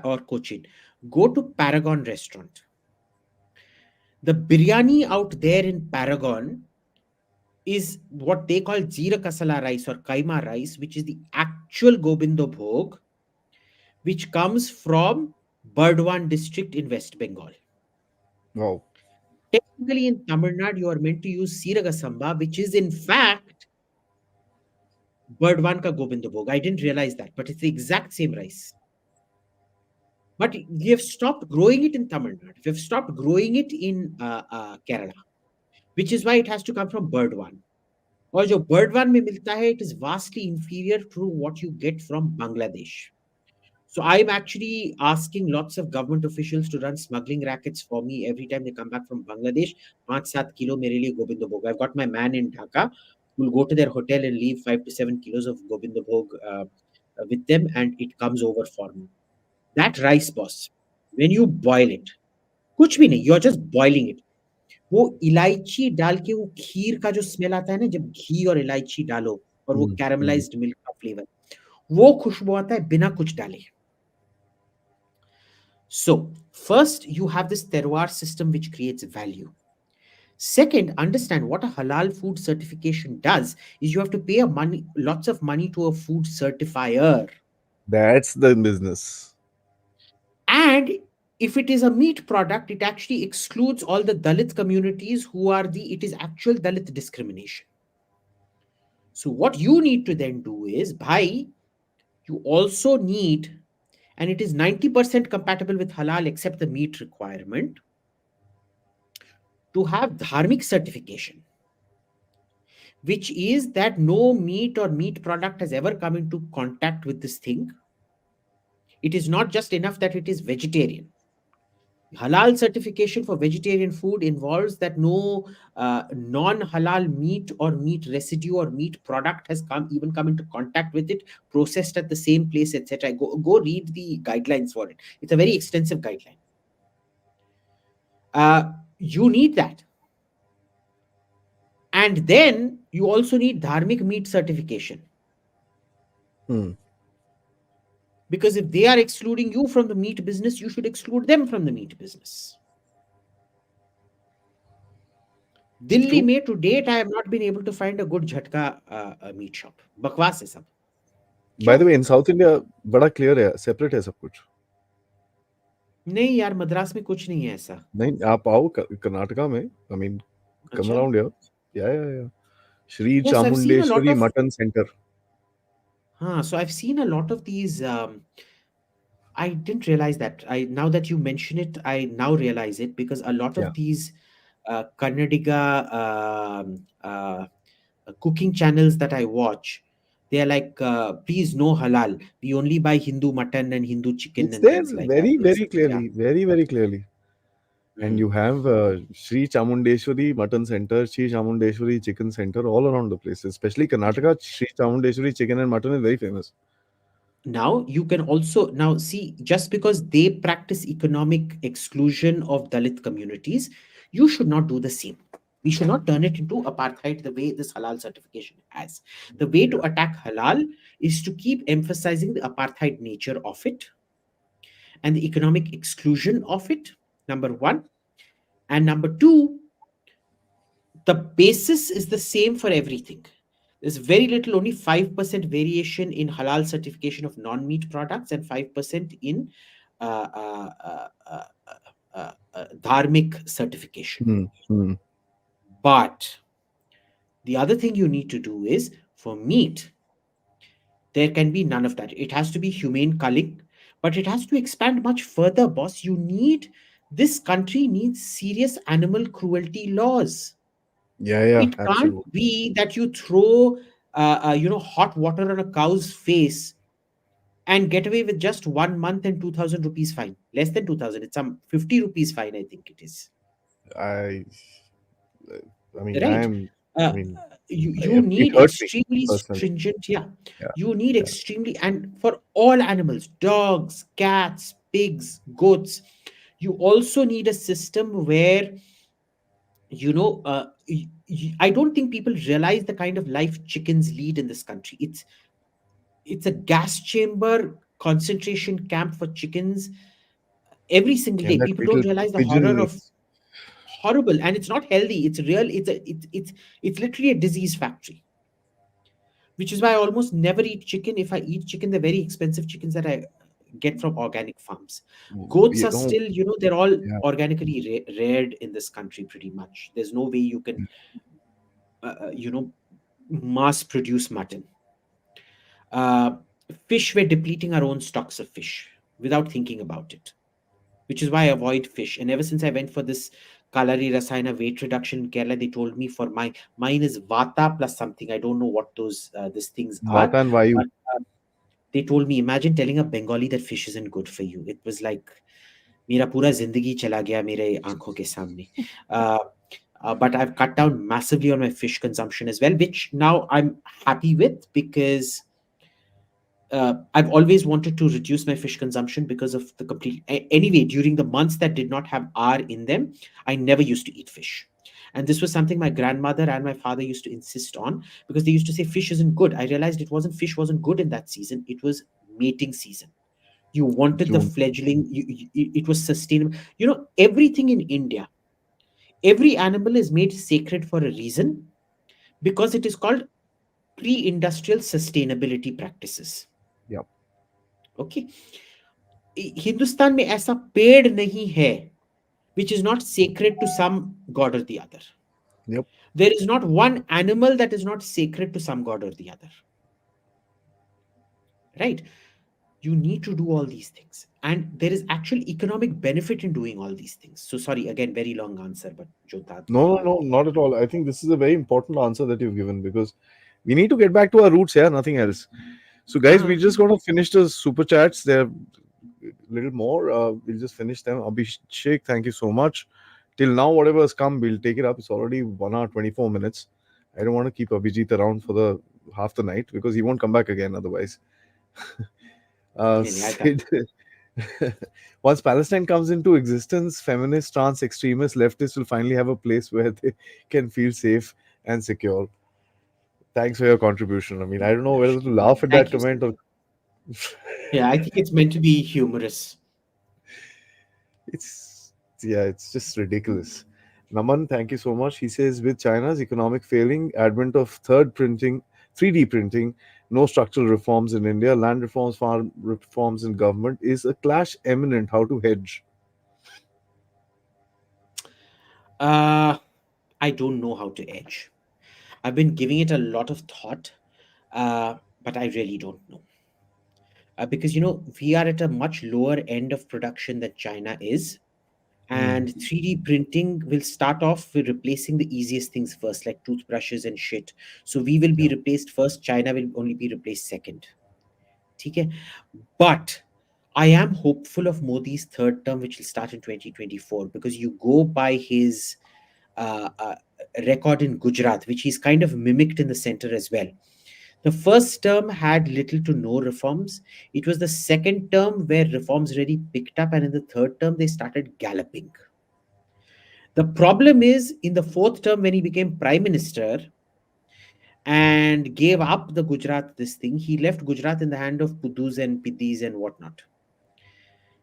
S2: or Cochin, go to Paragon restaurant. The biryani out there in Paragon is what they call Jeera Kasala rice or Kaima rice, which is the actual Gobindo Bhog, which comes from Burdwan district in West Bengal.
S1: Wow.
S2: Technically, in Tamil Nadu, you are meant to use Siraga Samba, which is in fact Burdwan ka Gobindo Bhog. I didn't realize that, but it's the exact same rice. But we have stopped growing it in Tamil Nadu. We have stopped growing it in Kerala, which is why it has to come from Burdwan. और जो बर्डवान में मिलता है, it is vastly inferior to what you get from Bangladesh. So I'm actually asking lots of government officials to run smuggling rackets for me every time they come back from Bangladesh. 5-7 kilo मेरे लिए गोविंद भोग. I've got my man in Dhaka who will go to their hotel and leave 5 to 7 kilos of govind bhog with them, and it comes over for me. That rice, boss, when you boil it, कुछ भी नहीं, you're just boiling it. वो इलायची डाल के वो खीर का जो स्मेल आता है ना, जब घी और इलायची डालो और वो
S1: Hmm. Hmm.
S2: कैरेमलाइज्ड मिल्क का फ्लेवर, वो खुशबू आता है बिना कुछ डाले. So, first you have this terroir system which creates value. Second, understand what a halal food certification does is you have to pay lots of money to a food certifier.
S1: That's the business.
S2: And if it is a meat product, it actually excludes all the Dalit communities who are it is actual Dalit discrimination. So what you need to then do is, you also need, and it is 90% compatible with halal except the meat requirement, to have dharmic certification, which is that no meat or meat product has ever come into contact with this thing. It is not just enough that it is vegetarian. Halal certification for vegetarian food involves that no non-halal meat or meat residue or meat product has come into contact with it, processed at the same place, etc. Go read the guidelines for it. It's a very extensive guideline. You need that. And then you also need dharmic meat certification.
S1: Hmm.
S2: Because if they are excluding you from the meat business, you should exclude them from the meat business.
S1: It's
S2: Delhi
S1: true.
S2: में to date I have not been able to find a good झटका meat shop. बकवास है सब.
S1: By
S2: क्यों?
S1: the way, in South India बड़ा clear है, separate है सब कुछ.
S2: नहीं यार, मद्रास में कुछ नहीं है ऐसा.
S1: नहीं, आप आओ कर्नाटका में. I mean, come
S2: अच्छा.
S1: around here. Yeah, yeah, yeah. Shri
S2: Yes, I've seen a lot
S1: Chamundeshwari
S2: of.
S1: Mutton Center.
S2: Huh, so I've seen a lot of these. I didn't realize that. I Now that you mention it, I now realize it because a lot
S1: Yeah.
S2: of these Kannadiga cooking channels that I watch, they are like, please no halal. We only buy Hindu mutton and Hindu chicken
S1: It's
S2: and
S1: there
S2: things like that.
S1: very,
S2: It's,
S1: very
S2: yeah.
S1: clearly. Very, very clearly. And
S2: Hmm.
S1: you have Sri Chamundeshwari Mutton Center, Sri Chamundeshwari Chicken Center all around the place. Especially Karnataka, Sri Chamundeshwari Chicken and Mutton is very famous.
S2: Now you can also now see, just because they practice economic exclusion of Dalit communities, you should not do the same. We should not turn it into apartheid the way this halal certification has. The way to
S1: Yeah.
S2: attack halal is to keep emphasizing the apartheid nature of it and the economic exclusion of it, number one. And number two, the basis is the same for everything. There's very little, only 5% variation in halal certification of non meat products and 5% in uh, uh, uh, uh, dharmic certification.
S1: Hmm. Hmm.
S2: But the other thing you need to do is, for meat, there can be none of that. It has to be humane culling, but it has to expand much further, boss. This country needs serious animal cruelty laws.
S1: Yeah, yeah,
S2: It can't
S1: absolutely.
S2: be that you throw, hot water on a cow's face and get away with just 1 month and 2,000 rupees fine. Less than 2,000. It's some 50 rupees fine, I think it is.
S1: I, I mean, I
S2: Right?
S1: am. I
S2: Uh,
S1: mean,
S2: you
S1: it
S2: need
S1: hurts me
S2: extremely
S1: personally.
S2: stringent, yeah.
S1: Yeah,
S2: You need
S1: yeah.
S2: extremely, and for all animals, dogs, cats, pigs, goats, you also need a system where, I don't think people realize the kind of life chickens lead in this country. It's a gas chamber concentration camp for chickens every single day.
S1: And that
S2: People
S1: little
S2: don't realize the
S1: pigeon
S2: horror of
S1: is.
S2: horrible, and it's not healthy. It's real. It's literally a disease factory, which is why I almost never eat chicken. If I eat chicken, they're very expensive chickens that I get from organic farms. Goats
S1: You
S2: are
S1: know,
S2: still, they're all
S1: yeah.
S2: organically reared in this country pretty much. There's no way you can, uh, uh, you know, mass produce mutton. Uh, Fish, we're depleting our own stocks of fish without thinking about it, which is why I avoid fish. And ever since I went for this Kalari Rasayana weight reduction in Kerala, they told me for mine is Vata plus something. I don't know what these things are,
S1: Vata and Vayu.
S2: but they told me, imagine telling a Bengali that fish isn't good for you. It was like मेरा पूरा जिंदगी चला गया मेरे आंखों के सामने. Uh, but I've cut down massively on my fish consumption as well, which now I'm happy with because I've always wanted to reduce my fish consumption because of the Anyway, during the months that did not have R in them, I never used to eat fish. And this was something my grandmother and my father used to insist on because they used to say fish isn't good. I realized fish wasn't good in that season. It was mating season. You wanted the
S1: June.
S2: fledgling, it was sustainable. Everything in India, every animal is made sacred for a reason because it is called pre industrial sustainability practices.
S1: Yep.
S2: Okay. Hindustan में ऐसा पेड़ नहीं है which is not sacred to some god or the other.
S1: Yep.
S2: There is not one animal that is not sacred to some god or the other. Right? You need to do all these things. And there is actual economic benefit in doing all these things. So, sorry, again, very long answer, but jo tha to
S1: No,
S2: wahi
S1: no,
S2: bola.
S1: no, not at all. I think this is a very important answer that you've given because we need to get back to our roots here, nothing else. So, guys, we
S2: हाँ,
S1: just got to finish the super chats. There are a little more. We'll just finish them. Abhishek, thank you so much. Till now, whatever has come, we'll take it up. It's already 1 hour, 24 minutes. I don't want to keep Abhijit around for the half the night because he won't come back again otherwise.
S2: नहीं, I can't.
S1: Sid, once Palestine comes into existence, feminist, trans, extremist, leftists will finally have a place where they can feel safe and secure. Thanks for your contribution. I mean, I don't know whether to laugh at that
S2: Thank you, sir.
S1: comment or
S2: Yeah, I think it's meant to be humorous.
S1: It's yeah, it's just ridiculous. Naman, thank you so much. He says with China's economic failing, advent of third printing, 3D printing, no structural reforms in India, land reforms, farm reforms in government is a clash imminent. How to hedge?
S2: Uh, I don't know how to edge. I've been giving it a lot of thought, but I really don't know. Because, we are at a much lower end of production than China is.
S1: Hmm.
S2: And 3D printing will start off with replacing the easiest things first, like toothbrushes and shit. So we will be
S1: Yeah.
S2: replaced first, China will only be replaced second. Okay? But I am hopeful of Modi's third term, which will start in 2024, because you go by his uh, uh, record in Gujarat, which he's kind of mimicked in the center as well. The first term had little to no reforms. It was the second term where reforms really picked up, and in the third term, they started galloping. The problem is in the fourth term, when he became prime minister and gave up the Gujarat, this thing, he left Gujarat in the hand of Pudus and Pidis and whatnot.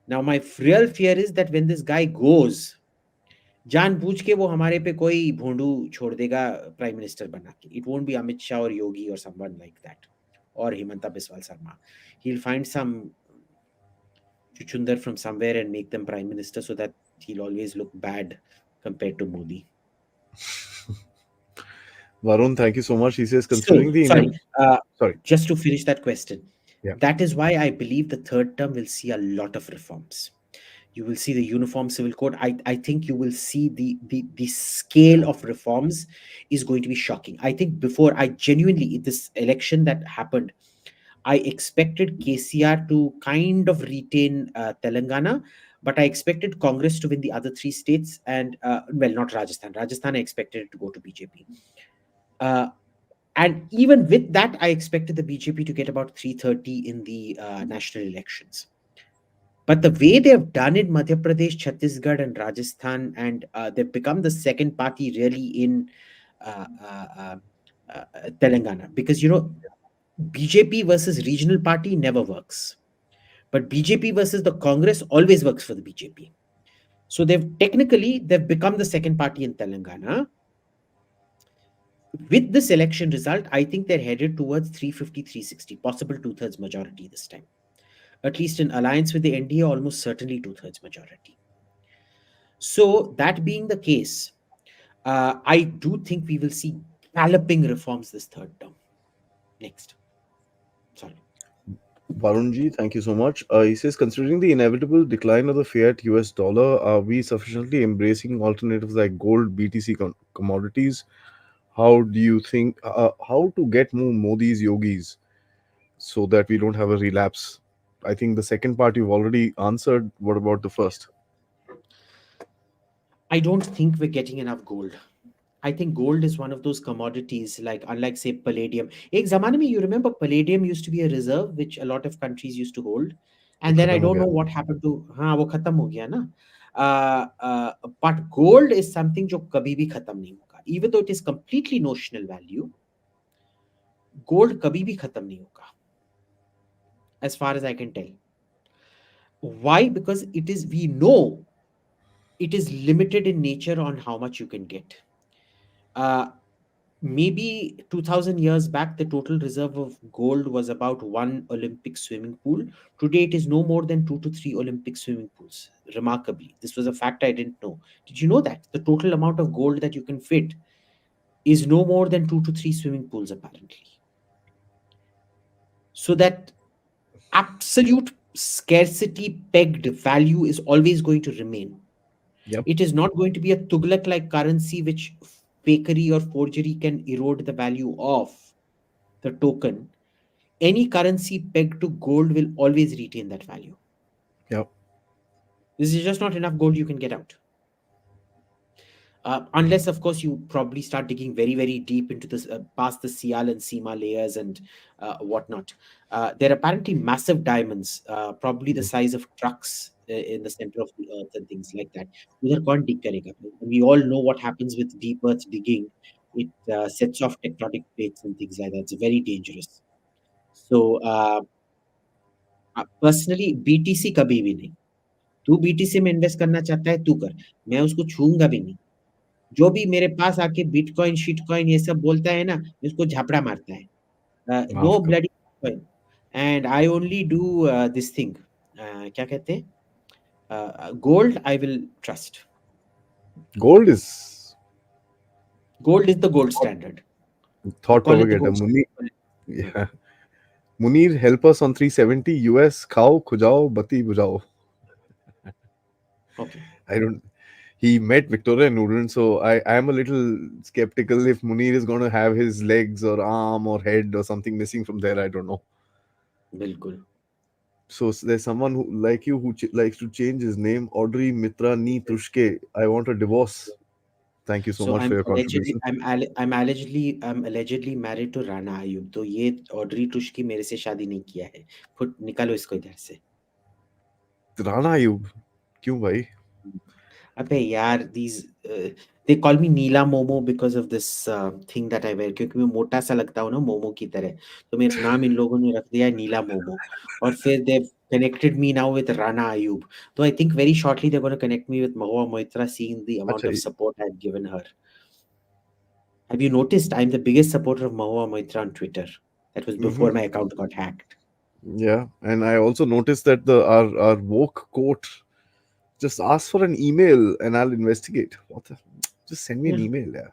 S2: Now, my real fear is that when this guy goes, जानबूझ के वो हमारे पे कोई भोंडू छोड़ देगा prime minister बना के. It won't be Amit Shah or Yogi or someone like that, or Himanta Biswal Sarma. He'll find some chuchundar from somewhere and make them prime minister so that he'll always look bad compared to Modi.
S1: Varun, thank you so much. He says,
S2: So,
S1: considering the
S2: sorry, uh,
S1: sorry,
S2: just to finish that question,
S1: yeah,
S2: that is why I believe the third term will see a lot of reforms. You will see the uniform civil code. I think you will see the scale of reforms is going to be shocking. I think before I genuinely, this election that happened, I expected KCR to kind of retain Telangana, but I expected Congress to win the other three states, and well, not Rajasthan. Rajasthan I expected it to go to BJP. Uh, and even with that, I expected the BJP to get about 330 in the national elections. But the way they've done it, Madhya Pradesh, Chhattisgarh, and Rajasthan, and they've become the second party really in uh, uh, uh, Telangana. Because, BJP versus regional party never works. But BJP versus the Congress always works for the BJP. So they've become the second party in Telangana. With this election result, I think they're headed towards 350, 360, possible two-thirds majority this time. At least in alliance with the NDA, almost certainly two-thirds majority. So, that being the case, I do think we will see galloping reforms this third term. Next. Sorry.
S1: Varunji, thank you so much. He says, considering the inevitable decline of the fiat US dollar, are we sufficiently embracing alternatives like gold, BTC commodities? How do you think, how to get more Modi's yogis so that we don't have a relapse? I think the second part you've already answered. What about the first?
S2: I don't think we're getting enough gold. I think gold is one of those commodities, like unlike say palladium. एक ज़माने में, you remember palladium used to be a reserve which a lot of countries used to hold,
S1: वो
S2: and then I
S1: खत्म हो
S2: don't
S1: गया.
S2: know what happened to. हाँ वो खत्म हो गया ना. But gold is something जो कभी भी खत्म नहीं होगा. Even though it is completely notional value, gold कभी भी खत्म नहीं होगा, as far as I can tell. Why? Because we know it is limited in nature on how much you can get. Uh, Maybe 2000 years back, the total reserve of gold was about one Olympic swimming pool. Today, it is no more than two to three Olympic swimming pools. Remarkably, this was a fact I didn't know. Did you know that? The total amount of gold that you can fit is no more than two to three swimming pools, apparently. So that absolute scarcity pegged value is always going to remain.
S1: Yep,
S2: It is not going to be a Tughlaq like currency which fakery or forgery can erode the value of the token. Any currency pegged to gold will always retain that value.
S1: yep,
S2: This is just not enough gold you can get out. Unless, of course, you probably start digging very, very deep into this, past the Sial and Sima layers and whatnot. There are apparently massive diamonds, probably the
S1: mhm,
S2: size of trucks in the center of the earth and things like that. Udhar kaun dig karega? And we all know what happens with deep earth digging. It sets off tectonic plates and things like that. It's very dangerous. So, personally BTC कभी भी नहीं। तू BTC में invest करना चाहता है तू कर, मैं उसको छूऊंगा भी नहीं। जो भी मेरे पास आके बिटकॉइन शिटकॉइन ये सब बोलता है ना, उसको झापड़ा मारता है।
S1: माफ
S2: नो
S1: करो।
S2: Bloody coin. And I only do this thing, क्या कहते हैं, gold I will trust.
S1: Gold is
S2: gold is the gold standard. You
S1: thought
S2: call it the
S1: propagator.
S2: Gold
S1: Munir,
S2: standard.
S1: yeah. Munir, help us on 370 US. Khao, khujao, bati bujao.
S2: Okay.
S1: I don't. He met Victoria Nuland, so I am a little skeptical if Munir is going to have his legs or arm or head or something missing from there. I don't know.
S2: बिल्कुल।
S1: So there's someone who like you who likes to change his name. Audrey Mitra Ni Tushke. I want a divorce. Thank you so
S2: So
S1: much for your contribution.
S2: I'm allegedly married to Rana Ayub, तो ये Audrey टुश की मेरे से शादी नहीं किया है। Foot निकालो इसको इधर से।
S1: Rana Ayub. क्यों भाई?
S2: अबे यार, these they call me Neela momo because of this thing that I wear, क्योंकि मैं मोटा सा लगता हूँ ना मोमो की तरह, तो मेरा नाम इन लोगों ने रख दिया है नीला मोमो। और फिर they've connected me now with Rana Ayub, so I think very shortly they're going to connect me with Mahua Moitra, seeing the amount
S1: अच्छा.
S2: of support I've given her. Have you noticed I'm the biggest supporter of Mahua Moitra on Twitter? That was before
S1: Mm-hmm.
S2: my account got hacked.
S1: Yeah, and I also noticed that the our woke court just ask for an email and I'll investigate. What the? Just send me an
S2: Yeah,
S1: email. Yeah,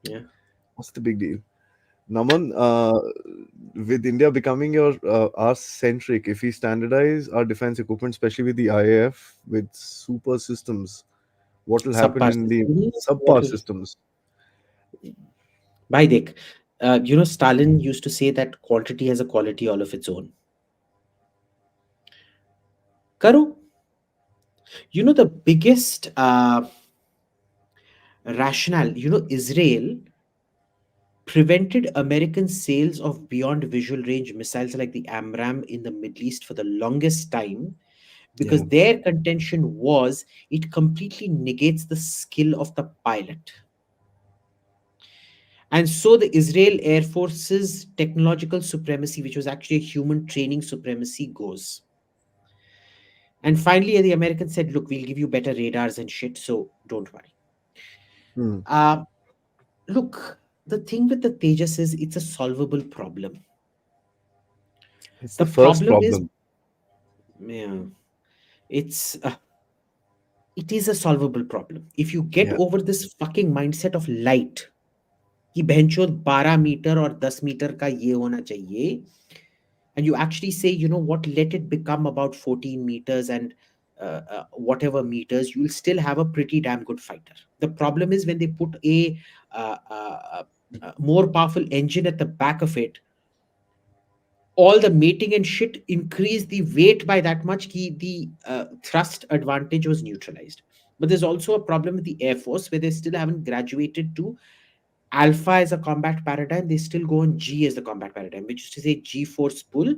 S2: yeah.
S1: what's the big deal? Naman, with India becoming your our centric, if we standardize our defense equipment, especially with the IAF, with super systems, what will happen
S2: Subpar
S1: in the
S2: system. What
S1: subpar
S2: will
S1: systems?
S2: Bhai dekh, Stalin used to say that quantity has a quality all of its own. Karo, the biggest rationale, Israel prevented American sales of beyond visual range missiles like the AMRAAM in the Middle East for the longest time, because
S1: Yeah.
S2: their contention was it completely negates the skill of the pilot. And so the Israel Air Force's technological supremacy, which was actually a human training supremacy, goes. And finally, the Americans said, look, we'll give you better radars and shit, so don't worry.
S1: Hmm.
S2: Uh, Look, the thing with the Tejas is it's a solvable problem.
S1: It's
S2: The
S1: the first
S2: problem is,
S1: problem.
S2: yeah, it's it is a solvable problem. If you get
S1: Yeah.
S2: over this fucking mindset of light, कि बहनचोद 12 metre और 10 metre का ये होना चाहिए, and you actually say, you know what, let it become about 14 meters and whatever meters, you'll still have a pretty damn good fighter. The problem is when they put a more powerful engine at the back of it, all the mating and shit increase the weight by that much, ki the thrust advantage was neutralized. But there's also a problem with the Air Force where they still haven't graduated to Alpha as a combat paradigm. They still go on G as the combat paradigm, which is to say G force pull,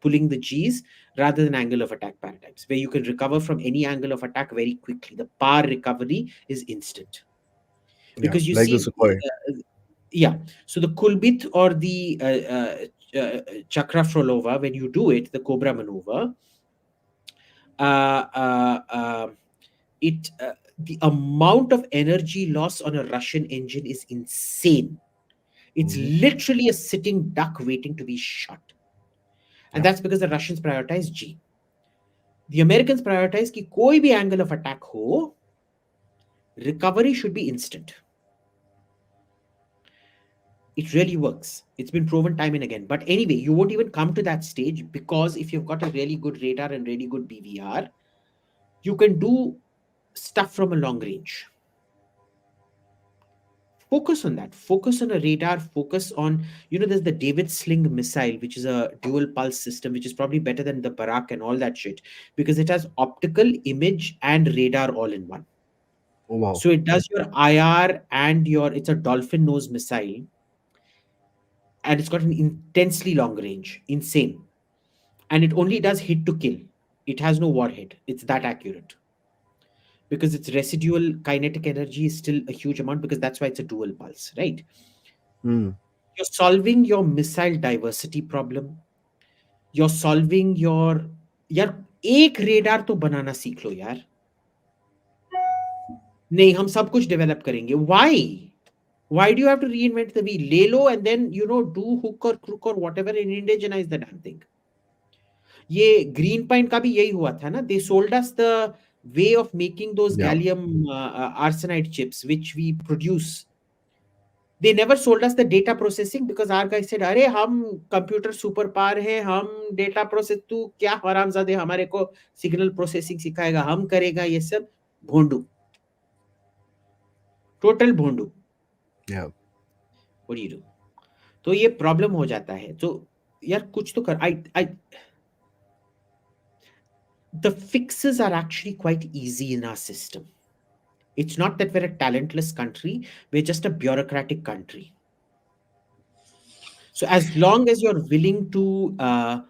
S2: pulling the G's rather than angle of attack paradigms, where you can recover from any angle of attack very quickly. The power recovery is instant.
S1: Yeah.
S2: Because you
S1: Like the
S2: see,
S1: Sukhoi.
S2: yeah, so the Kulbit or the Chakra Frolova, when you do it, the Cobra maneuver, uh, uh, uh, the amount of energy loss on a Russian engine is insane. It's
S1: Hmm.
S2: literally a sitting duck waiting to be shot. And
S1: Yeah.
S2: that's because the Russians prioritize G. The Americans prioritize कि कोई भी angle of attack हो, recovery should be instant. It really works. It's been proven time and again. But anyway, you won't even come to that stage because if you've got a really good radar and really good BVR, you can do stuff from a long range. Focus on that. Focus on a radar. Focus on, there's the David Sling missile, which is a dual pulse system, which is probably better than the Barak and all that shit because it has optical, image, and radar all in one.
S1: Oh wow.
S2: So it does your IR and it's a dolphin nose missile, and it's got an intensely long range. Insane. And it only does hit to kill. It has no warhead. It's that accurate because its residual kinetic energy is still a huge amount because that's why it's a dual pulse, right?
S1: Hmm.
S2: You're solving your missile diversity problem. you're solving your, यार एक radar तो बनाना सीख लो यार. नहीं, हम सब कुछ develop करेंगे. Why do you have to reinvent the wheel? ले लो and then do hook or crook or whatever and indigenize the damn thing. ये ग्रीन पॉइंट का भी यही हुआ था ना. They sold us the way of making those
S1: Yeah.
S2: gallium arsenide chips which we produce. They never sold us the data processing because our guy said, अरे हम computer super power है, हम डेटा प्रोसेस, तू क्या हरामजादे हमारे को signal processing सिखाएगा, हम करेगा ये सब. भोंडू, टोटल भोंडू.
S1: Yeah.
S2: What do you do? तो ये प्रॉब्लम हो जाता है. तो यार कुछ तो कर. आई The fixes are actually quite easy in our system. It's not that we're a talentless country, we're just a bureaucratic country. So as long as you're willing to uh,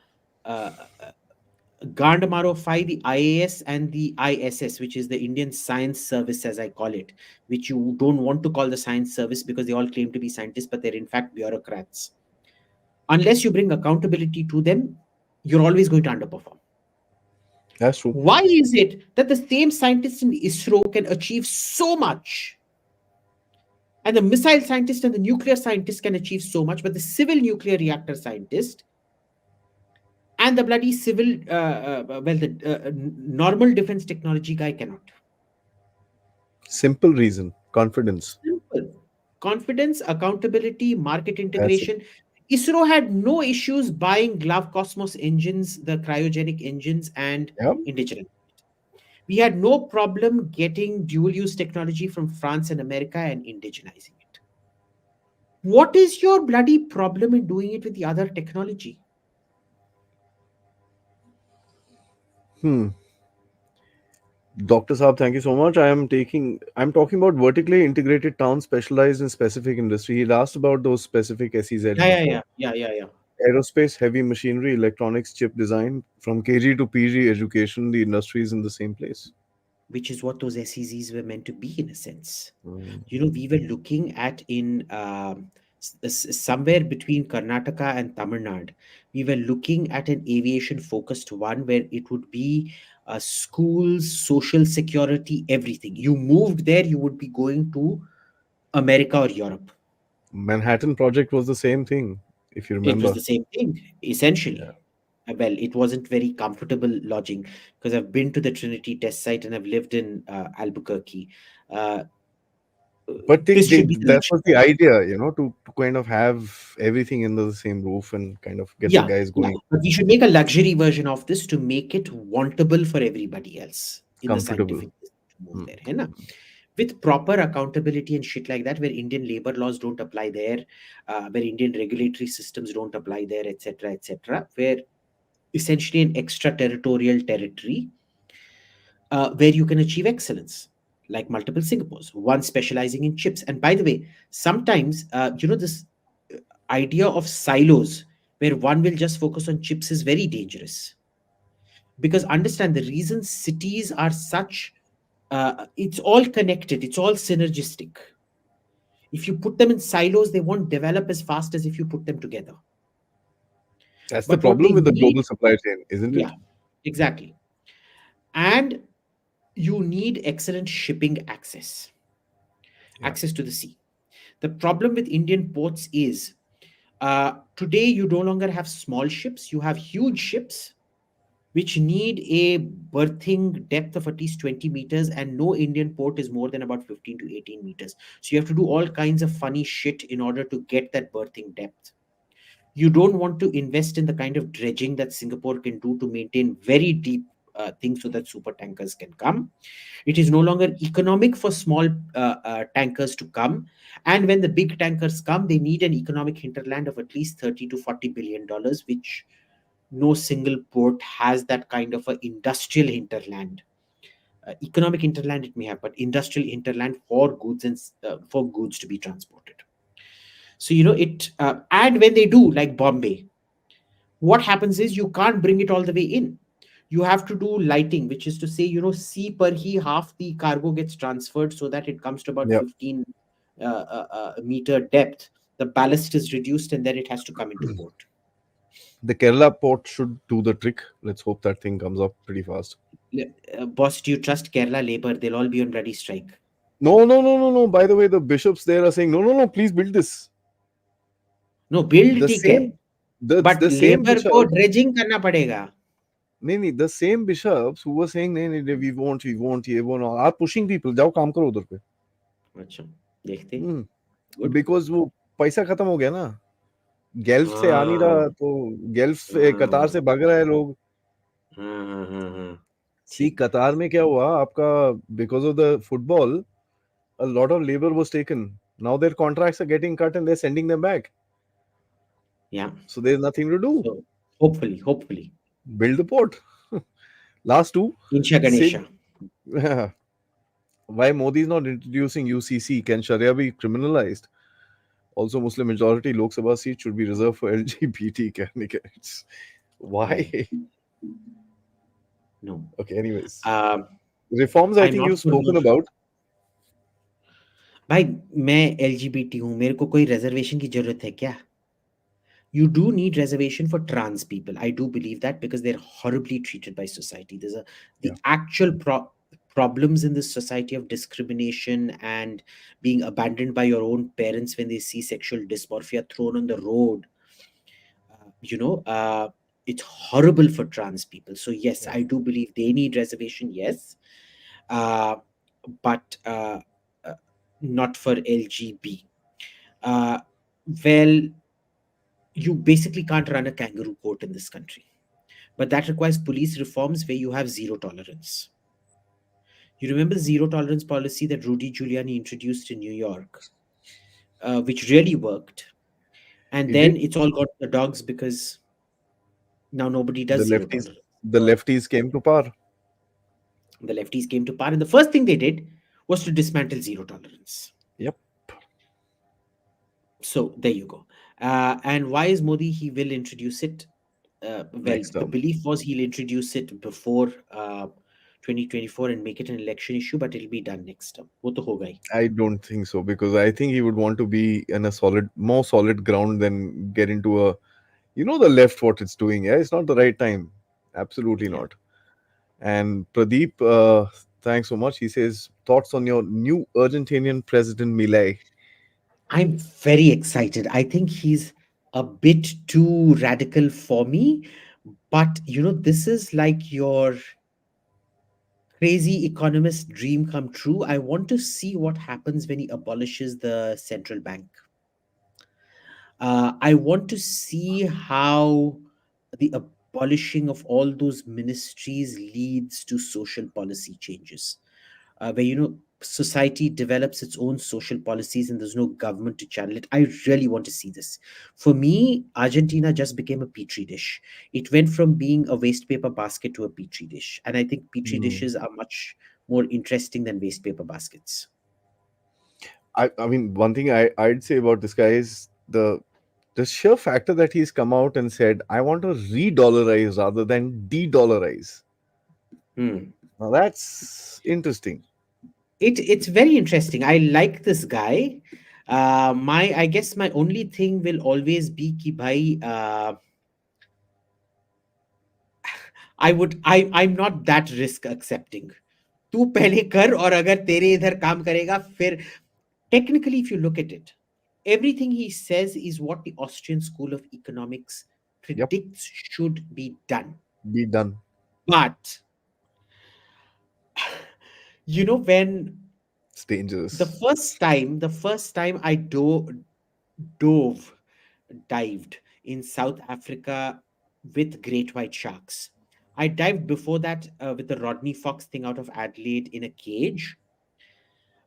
S2: Gandmarofy the IAS and the ISS, which is the Indian Science Service, as I call it, which you don't want to call the science service because they all claim to be scientists, but they're in fact bureaucrats. Unless you bring accountability to them, you're always going to underperform.
S1: That's true.
S2: Why is it that the same scientists in ISRO can achieve so much, and the missile scientist and the nuclear scientist can achieve so much, but the civil nuclear reactor scientist and the bloody civil, the normal defense technology guy cannot?
S1: Simple reason: confidence.
S2: Simple. Confidence, accountability, market
S1: That's it.
S2: integration. ISRO had no issues buying Glove Cosmos engines, the cryogenic engines, and
S1: Yeah.
S2: indigenous. We had no problem getting dual use technology from France and America and indigenizing it. What is your bloody problem in doing it with the other technology?
S1: Hmm. Dr. Saab, thank you so much. I'm talking about vertically integrated towns specialized in specific industry. He'd asked about those specific SEZs
S2: Yeah, yeah,
S1: before.
S2: yeah, yeah, yeah, yeah.
S1: Aerospace, heavy machinery, electronics, chip design, from KG to PG education, the industry is in the same place.
S2: Which is what those SEZs were meant to be in a sense.
S1: Mm.
S2: We were looking at in somewhere between Karnataka and Tamil Nadu, we were looking at an aviation focused one where it would be schools, social security, everything. You moved there, you would be going to America or Europe.
S1: Manhattan Project was the same thing, if you
S2: It was
S1: remember.
S2: the same thing,
S1: Yeah.
S2: essentially. Well, it wasn't very comfortable lodging because I've been to the Trinity test site and I've lived in Albuquerque. Uh,
S1: But
S2: this should be the
S1: that
S2: luxury.
S1: was the idea, to kind of have everything under the same roof and kind of get the
S2: Yeah,
S1: guys
S2: yeah.
S1: going
S2: But we should make a luxury version of this to make it wantable for everybody else in the
S1: comfortable.
S2: scientific system to move
S1: Hmm.
S2: there. है ना? With proper accountability and shit like that, where Indian labor laws don't apply there, where Indian regulatory systems don't apply there, etc., etc., where essentially an extraterritorial territory where you can achieve excellence, like multiple Singapores, one specializing in chips. And by the way, sometimes, this idea of silos where one will just focus on chips is very dangerous. Because understand the reason cities are such, it's all connected, it's all synergistic. If you put them in silos, they won't develop as fast as if you put them together.
S1: That's the
S2: But what they
S1: problem with the
S2: need,
S1: global supply chain, isn't
S2: yeah,
S1: it?
S2: exactly. And you need excellent shipping access,
S1: Yeah.
S2: access to the sea. The problem with Indian ports is today you no longer have small ships, you have huge ships which need a berthing depth of at least 20 meters, and no Indian port is more than about 15 to 18 meters. So you have to do all kinds of funny shit in order to get that berthing depth. You don't want to invest in the kind of dredging that Singapore can do to maintain very deep things so that super tankers can come. It is no longer economic for small tankers to come. And when the big tankers come, they need an economic hinterland of at least 30 to $40 billion, which no single port has that kind of a industrial hinterland. Economic hinterland it may have, but industrial hinterland for goods and for goods to be transported. So it, and when they do, like Bombay, what happens is you can't bring it all the way in. You have to do lighting, which is to say, C per he, half the cargo gets transferred so that it comes to about
S1: Yeah.
S2: 15 meter depth. The ballast is reduced and then it has to come into port.
S1: The Kerala port should do the trick. Let's hope that thing comes up pretty fast.
S2: Boss, do you trust Kerala labor? They'll all be on bloody strike.
S1: No, no, no, no, no. By the way, the bishops there are saying, no, no, no, please build this.
S2: No, build
S1: The
S2: ठीक है,
S1: same, the
S2: but
S1: same
S2: labor को
S1: bishops,
S2: dredging करना पड़ेगा.
S1: नहीं, the same bishops who were saying, नहीं, नहीं, we won't, ये वो, are pushing people, जाओ काम करो उधर पे.
S2: अच्छा, देखते.
S1: Hmm.
S2: Good.
S1: Because वो पैसा खत्म हो गया ना. गल्फ से आ नहीं
S2: हाँ
S1: रहा, तो गल्फ से कतार
S2: हाँ
S1: से भाग रहा है लोग.
S2: हाँ.
S1: सी
S2: ठीक.
S1: कतार में क्या हुआ आपका, because of the football, a lot of labor was taken. Now their contracts are getting cut and they're sending them back.
S2: Yeah.
S1: So there's nothing to do.
S2: So hopefully,
S1: Build the port. Last two.
S2: Insha
S1: Sikh.
S2: Ganesha.
S1: Why Modi is not introducing UCC? Can Sharia be criminalized? Also, Muslim majority Lok Sabha seat should be reserved for LGBT candidates.
S2: No,
S1: Why?
S2: no.
S1: Okay, anyways.
S2: Uh,
S1: Reforms I
S2: I'm
S1: think
S2: not
S1: you've
S2: for
S1: spoken
S2: more.
S1: about.
S2: भाई मैं LGBT हूँ, मेरे को कोई reservation की जरूरत है क्या? You do need reservation for trans people. I do believe that because they're horribly treated by society. There's a
S1: Yeah.
S2: the actual problems in this society of discrimination and being abandoned by your own parents when they see sexual dysmorphia thrown on the road. You know, it's horrible for trans people. So yes,
S1: Yeah.
S2: I do believe they need reservation. Yes, uh, but not for LGB. Uh, well, you basically can't run a kangaroo court in this country. But that requires police reforms where you have zero tolerance. You remember the zero tolerance policy that Rudy Giuliani introduced in New York, which really worked. And
S1: It
S2: then
S1: did.
S2: it's all got the dogs because now nobody
S1: The
S2: does zero
S1: lefties
S2: tolerance.
S1: the lefties came to power.
S2: The lefties came to power, and the first thing they did was to dismantle zero tolerance.
S1: Yep.
S2: So there you go. And why is Modi? He will introduce it. Well,
S1: Next
S2: the
S1: term.
S2: belief was he'll introduce it before 2024 and make it an election issue, but it'll be done next term. वो तो होगा ही.
S1: I don't think so because I think he would want to be in a more solid ground than get into a, the left what it's doing. Yeah, it's not the right time. Absolutely
S2: Yeah.
S1: not. And Pradeep, thanks so much. He says thoughts on your new Argentinian president Milei.
S2: I'm very excited. I think he's a bit too radical for me, but this is like your crazy economist dream come true. I want to see what happens when he abolishes the central bank. I want to see how the abolishing of all those ministries leads to social policy changes, where society develops its own social policies and there's no government to channel it. I really want to see this. For me, Argentina just became a petri dish. It went from being a waste paper basket to a petri dish, and I think petri
S1: Hmm.
S2: dishes are much more interesting than waste paper baskets.
S1: I mean, one thing I'd say about this guy is the sheer factor that he's come out and said, I want to re-dollarize rather than de-dollarize.
S2: Hmm.
S1: Now that's interesting.
S2: It's very interesting. I like this guy. My I guess my only thing will always be ki bhai, I'm not that risk accepting. तू पहले कर और अगर तेरे इधर काम करेगा फिर. Technically, if you look at it, everything he says is what the Austrian School of Economics
S1: Yep,
S2: predicts should be done.
S1: be done.
S2: But when
S1: It's dangerous.
S2: the first time I dove dived in South Africa with great white sharks. I dived before that with the Rodney Fox thing out of Adelaide in a cage.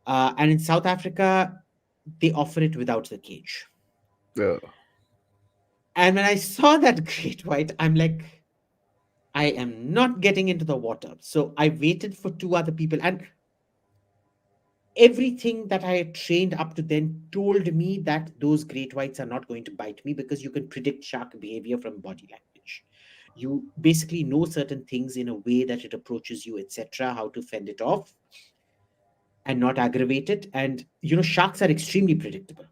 S2: And in South Africa, they offer it without the cage.
S1: Yeah.
S2: And when I saw that great white, I'm like, I am not getting into the water. So I waited for two other people, and everything that I had trained up to then told me that those great whites are not going to bite me because you can predict shark behavior from body language. You basically know certain things in a way that it approaches you, etc., how to fend it off and not aggravate it. And sharks are extremely predictable.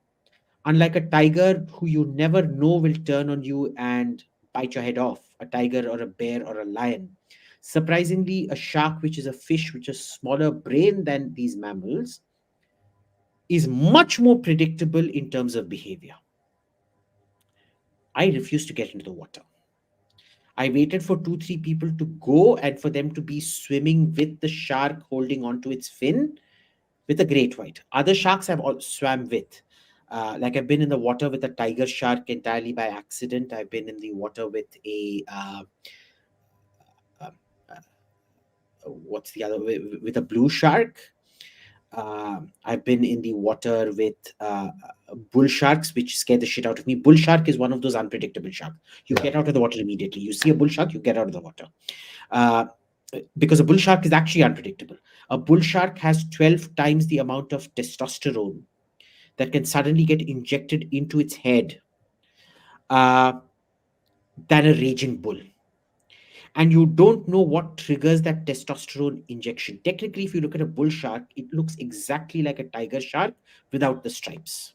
S2: Unlike a tiger who you never know will turn on you and bite your head off, a tiger or a bear or a lion. Surprisingly, a shark, which is a fish which has smaller brain than these mammals, is much more predictable in terms of behavior. I refused to get into the water. I waited for two, three people to go and for them to be swimming with the shark holding onto its fin with a great white. Other sharks I've all swam with. Like I've been in the water with a tiger shark entirely by accident. I've been in the water with uh, uh, what's the other with a blue shark. I've been in the water with bull sharks, which scare the shit out of me. Bull shark is one of those unpredictable sharks. You
S1: Yeah.
S2: get out of the water immediately. You see a bull shark, you get out of the water. Uh, because a bull shark is actually unpredictable. A bull shark has 12 times the amount of testosterone that can suddenly get injected into its head uh, than a raging bull. And you don't know what triggers that testosterone injection. Technically, if you look at a bull shark, it looks exactly like a tiger shark without the stripes.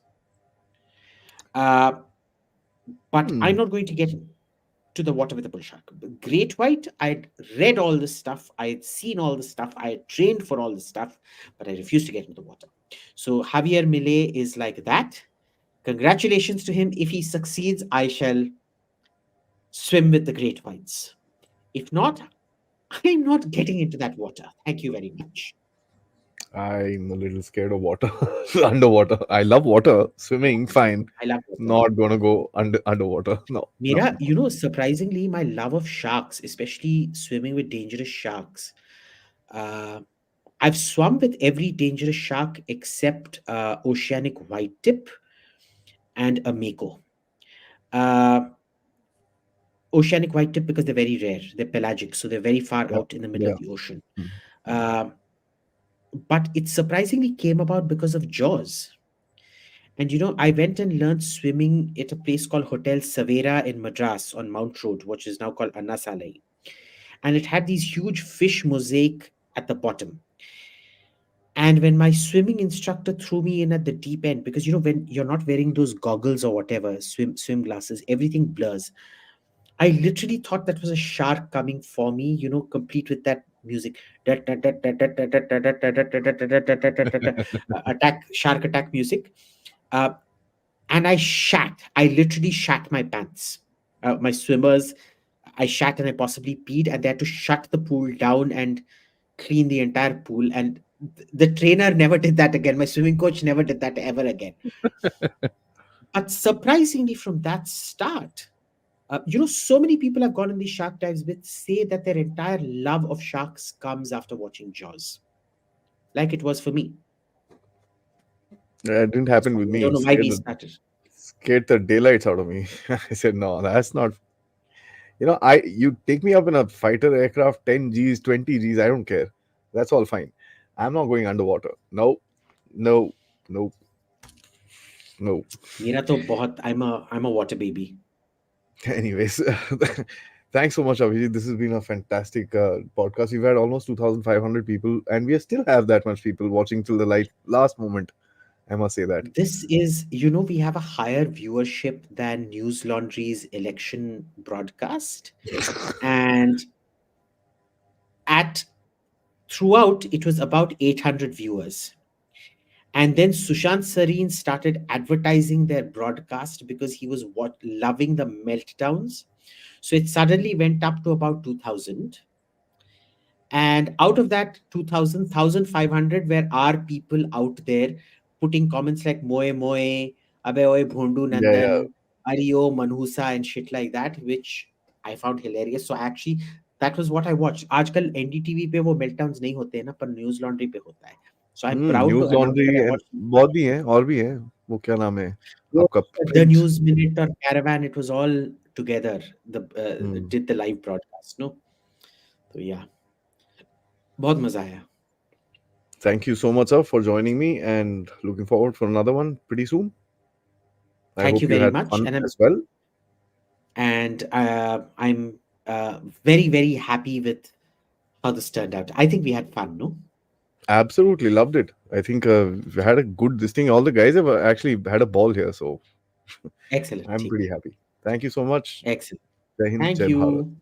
S2: Uh, but I'm
S1: Hmm.
S2: not going to get to the water with a bull shark. Great white, I'd read all this stuff, I had seen all this stuff, I had trained for all this stuff, but I refused to get into the water. So Javier Millet is like that. Congratulations to him. If he succeeds, I shall swim with the great whites. If not, I'm not getting into that water. Thank you very much.
S1: I'm a little scared of water. Underwater. I love water. Swimming, fine.
S2: I love water.
S1: Not gonna go underwater. No, no,
S2: Mira,
S1: no.
S2: surprisingly, my love of sharks, especially swimming with dangerous sharks, uh, I've swum with every dangerous shark except oceanic white tip and a mako. Uh, Oceanic white tip because they're very rare. They're pelagic, so they're very far
S1: Yeah,
S2: out in the middle
S1: yeah.
S2: of the ocean.
S1: Mm.
S2: Uh, but it surprisingly came about because of Jaws. And I went and learned swimming at a place called Hotel Savera in Madras on Mount Road, which is now called Anna Salai. And it had these huge fish mosaic at the bottom. And when my swimming instructor threw me in at the deep end, because when you're not wearing those goggles or whatever, swim glasses, everything blurs. I literally thought that was a shark coming for me, complete with that music. Attack, shark attack music. Uh, and I literally shat my pants. My swimmers, I shat and I possibly peed, and they had to shut the pool down and clean the entire pool. And the trainer never did that again. My swimming coach never did that ever again. But surprisingly, from that start, so many people have gone on these shark dives with say that their entire love of sharks comes after watching Jaws, like it was for me.
S1: It didn't happen
S2: So
S1: with
S2: I
S1: me.
S2: don't
S1: It
S2: know why we started.
S1: scared the daylights out of me. I said, no, that's not. You take me up in a fighter aircraft, 10 Gs, 20 Gs, I don't care. That's all fine. I'm not going underwater. No, no, no, no.
S2: मेरा तो बहुत I'm a water baby.
S1: Anyways, thanks so much, Abhijit. This has been a fantastic podcast. We've had almost 2,500 people, and we still have that much people watching till the last moment. I must say that.
S2: This is, we have a higher viewership than News Laundry's election broadcast, and at throughout it was about 800 viewers. And then Sushant Sareen started advertising their broadcast because he was loving the meltdowns. So it suddenly went up to about 2000. And out of that 2000, 1500 were our people out there putting comments like Moe Moe, Abe Oye Bhondu
S1: Yeah, yeah.
S2: Nandan, Ario Manhusa, and shit like that, which I found hilarious. So actually, that was what I watched. आजकल NDTV पे वो meltdowns नहीं होते हैं ना, पर news laundry पे होता है. So I'm proud to
S1: news
S2: announce
S1: laundry
S2: that I
S1: and
S2: watched
S1: बहुत भी हैं और भी हैं. वो क्या नाम है आपका
S2: the
S1: print?
S2: News Minute or Caravan. It was all together. The did the live broadcast. No, so yeah, बहुत मजा आया.
S1: Thank you so much, sir, for joining me, and looking forward for another one pretty soon. I
S2: Thank you
S1: hope you
S2: very
S1: had
S2: much,
S1: fun as well.
S2: and I'm very very happy with how this turned out. I think we had fun. No,
S1: Absolutely loved it. I think we had a good this thing. All the guys have actually had a ball here, so
S2: excellent
S1: I'm
S2: team,
S1: pretty happy. Thank you so much.
S2: excellent.
S1: Jai Hind,
S2: Thank
S1: Jai Bharat.
S2: you.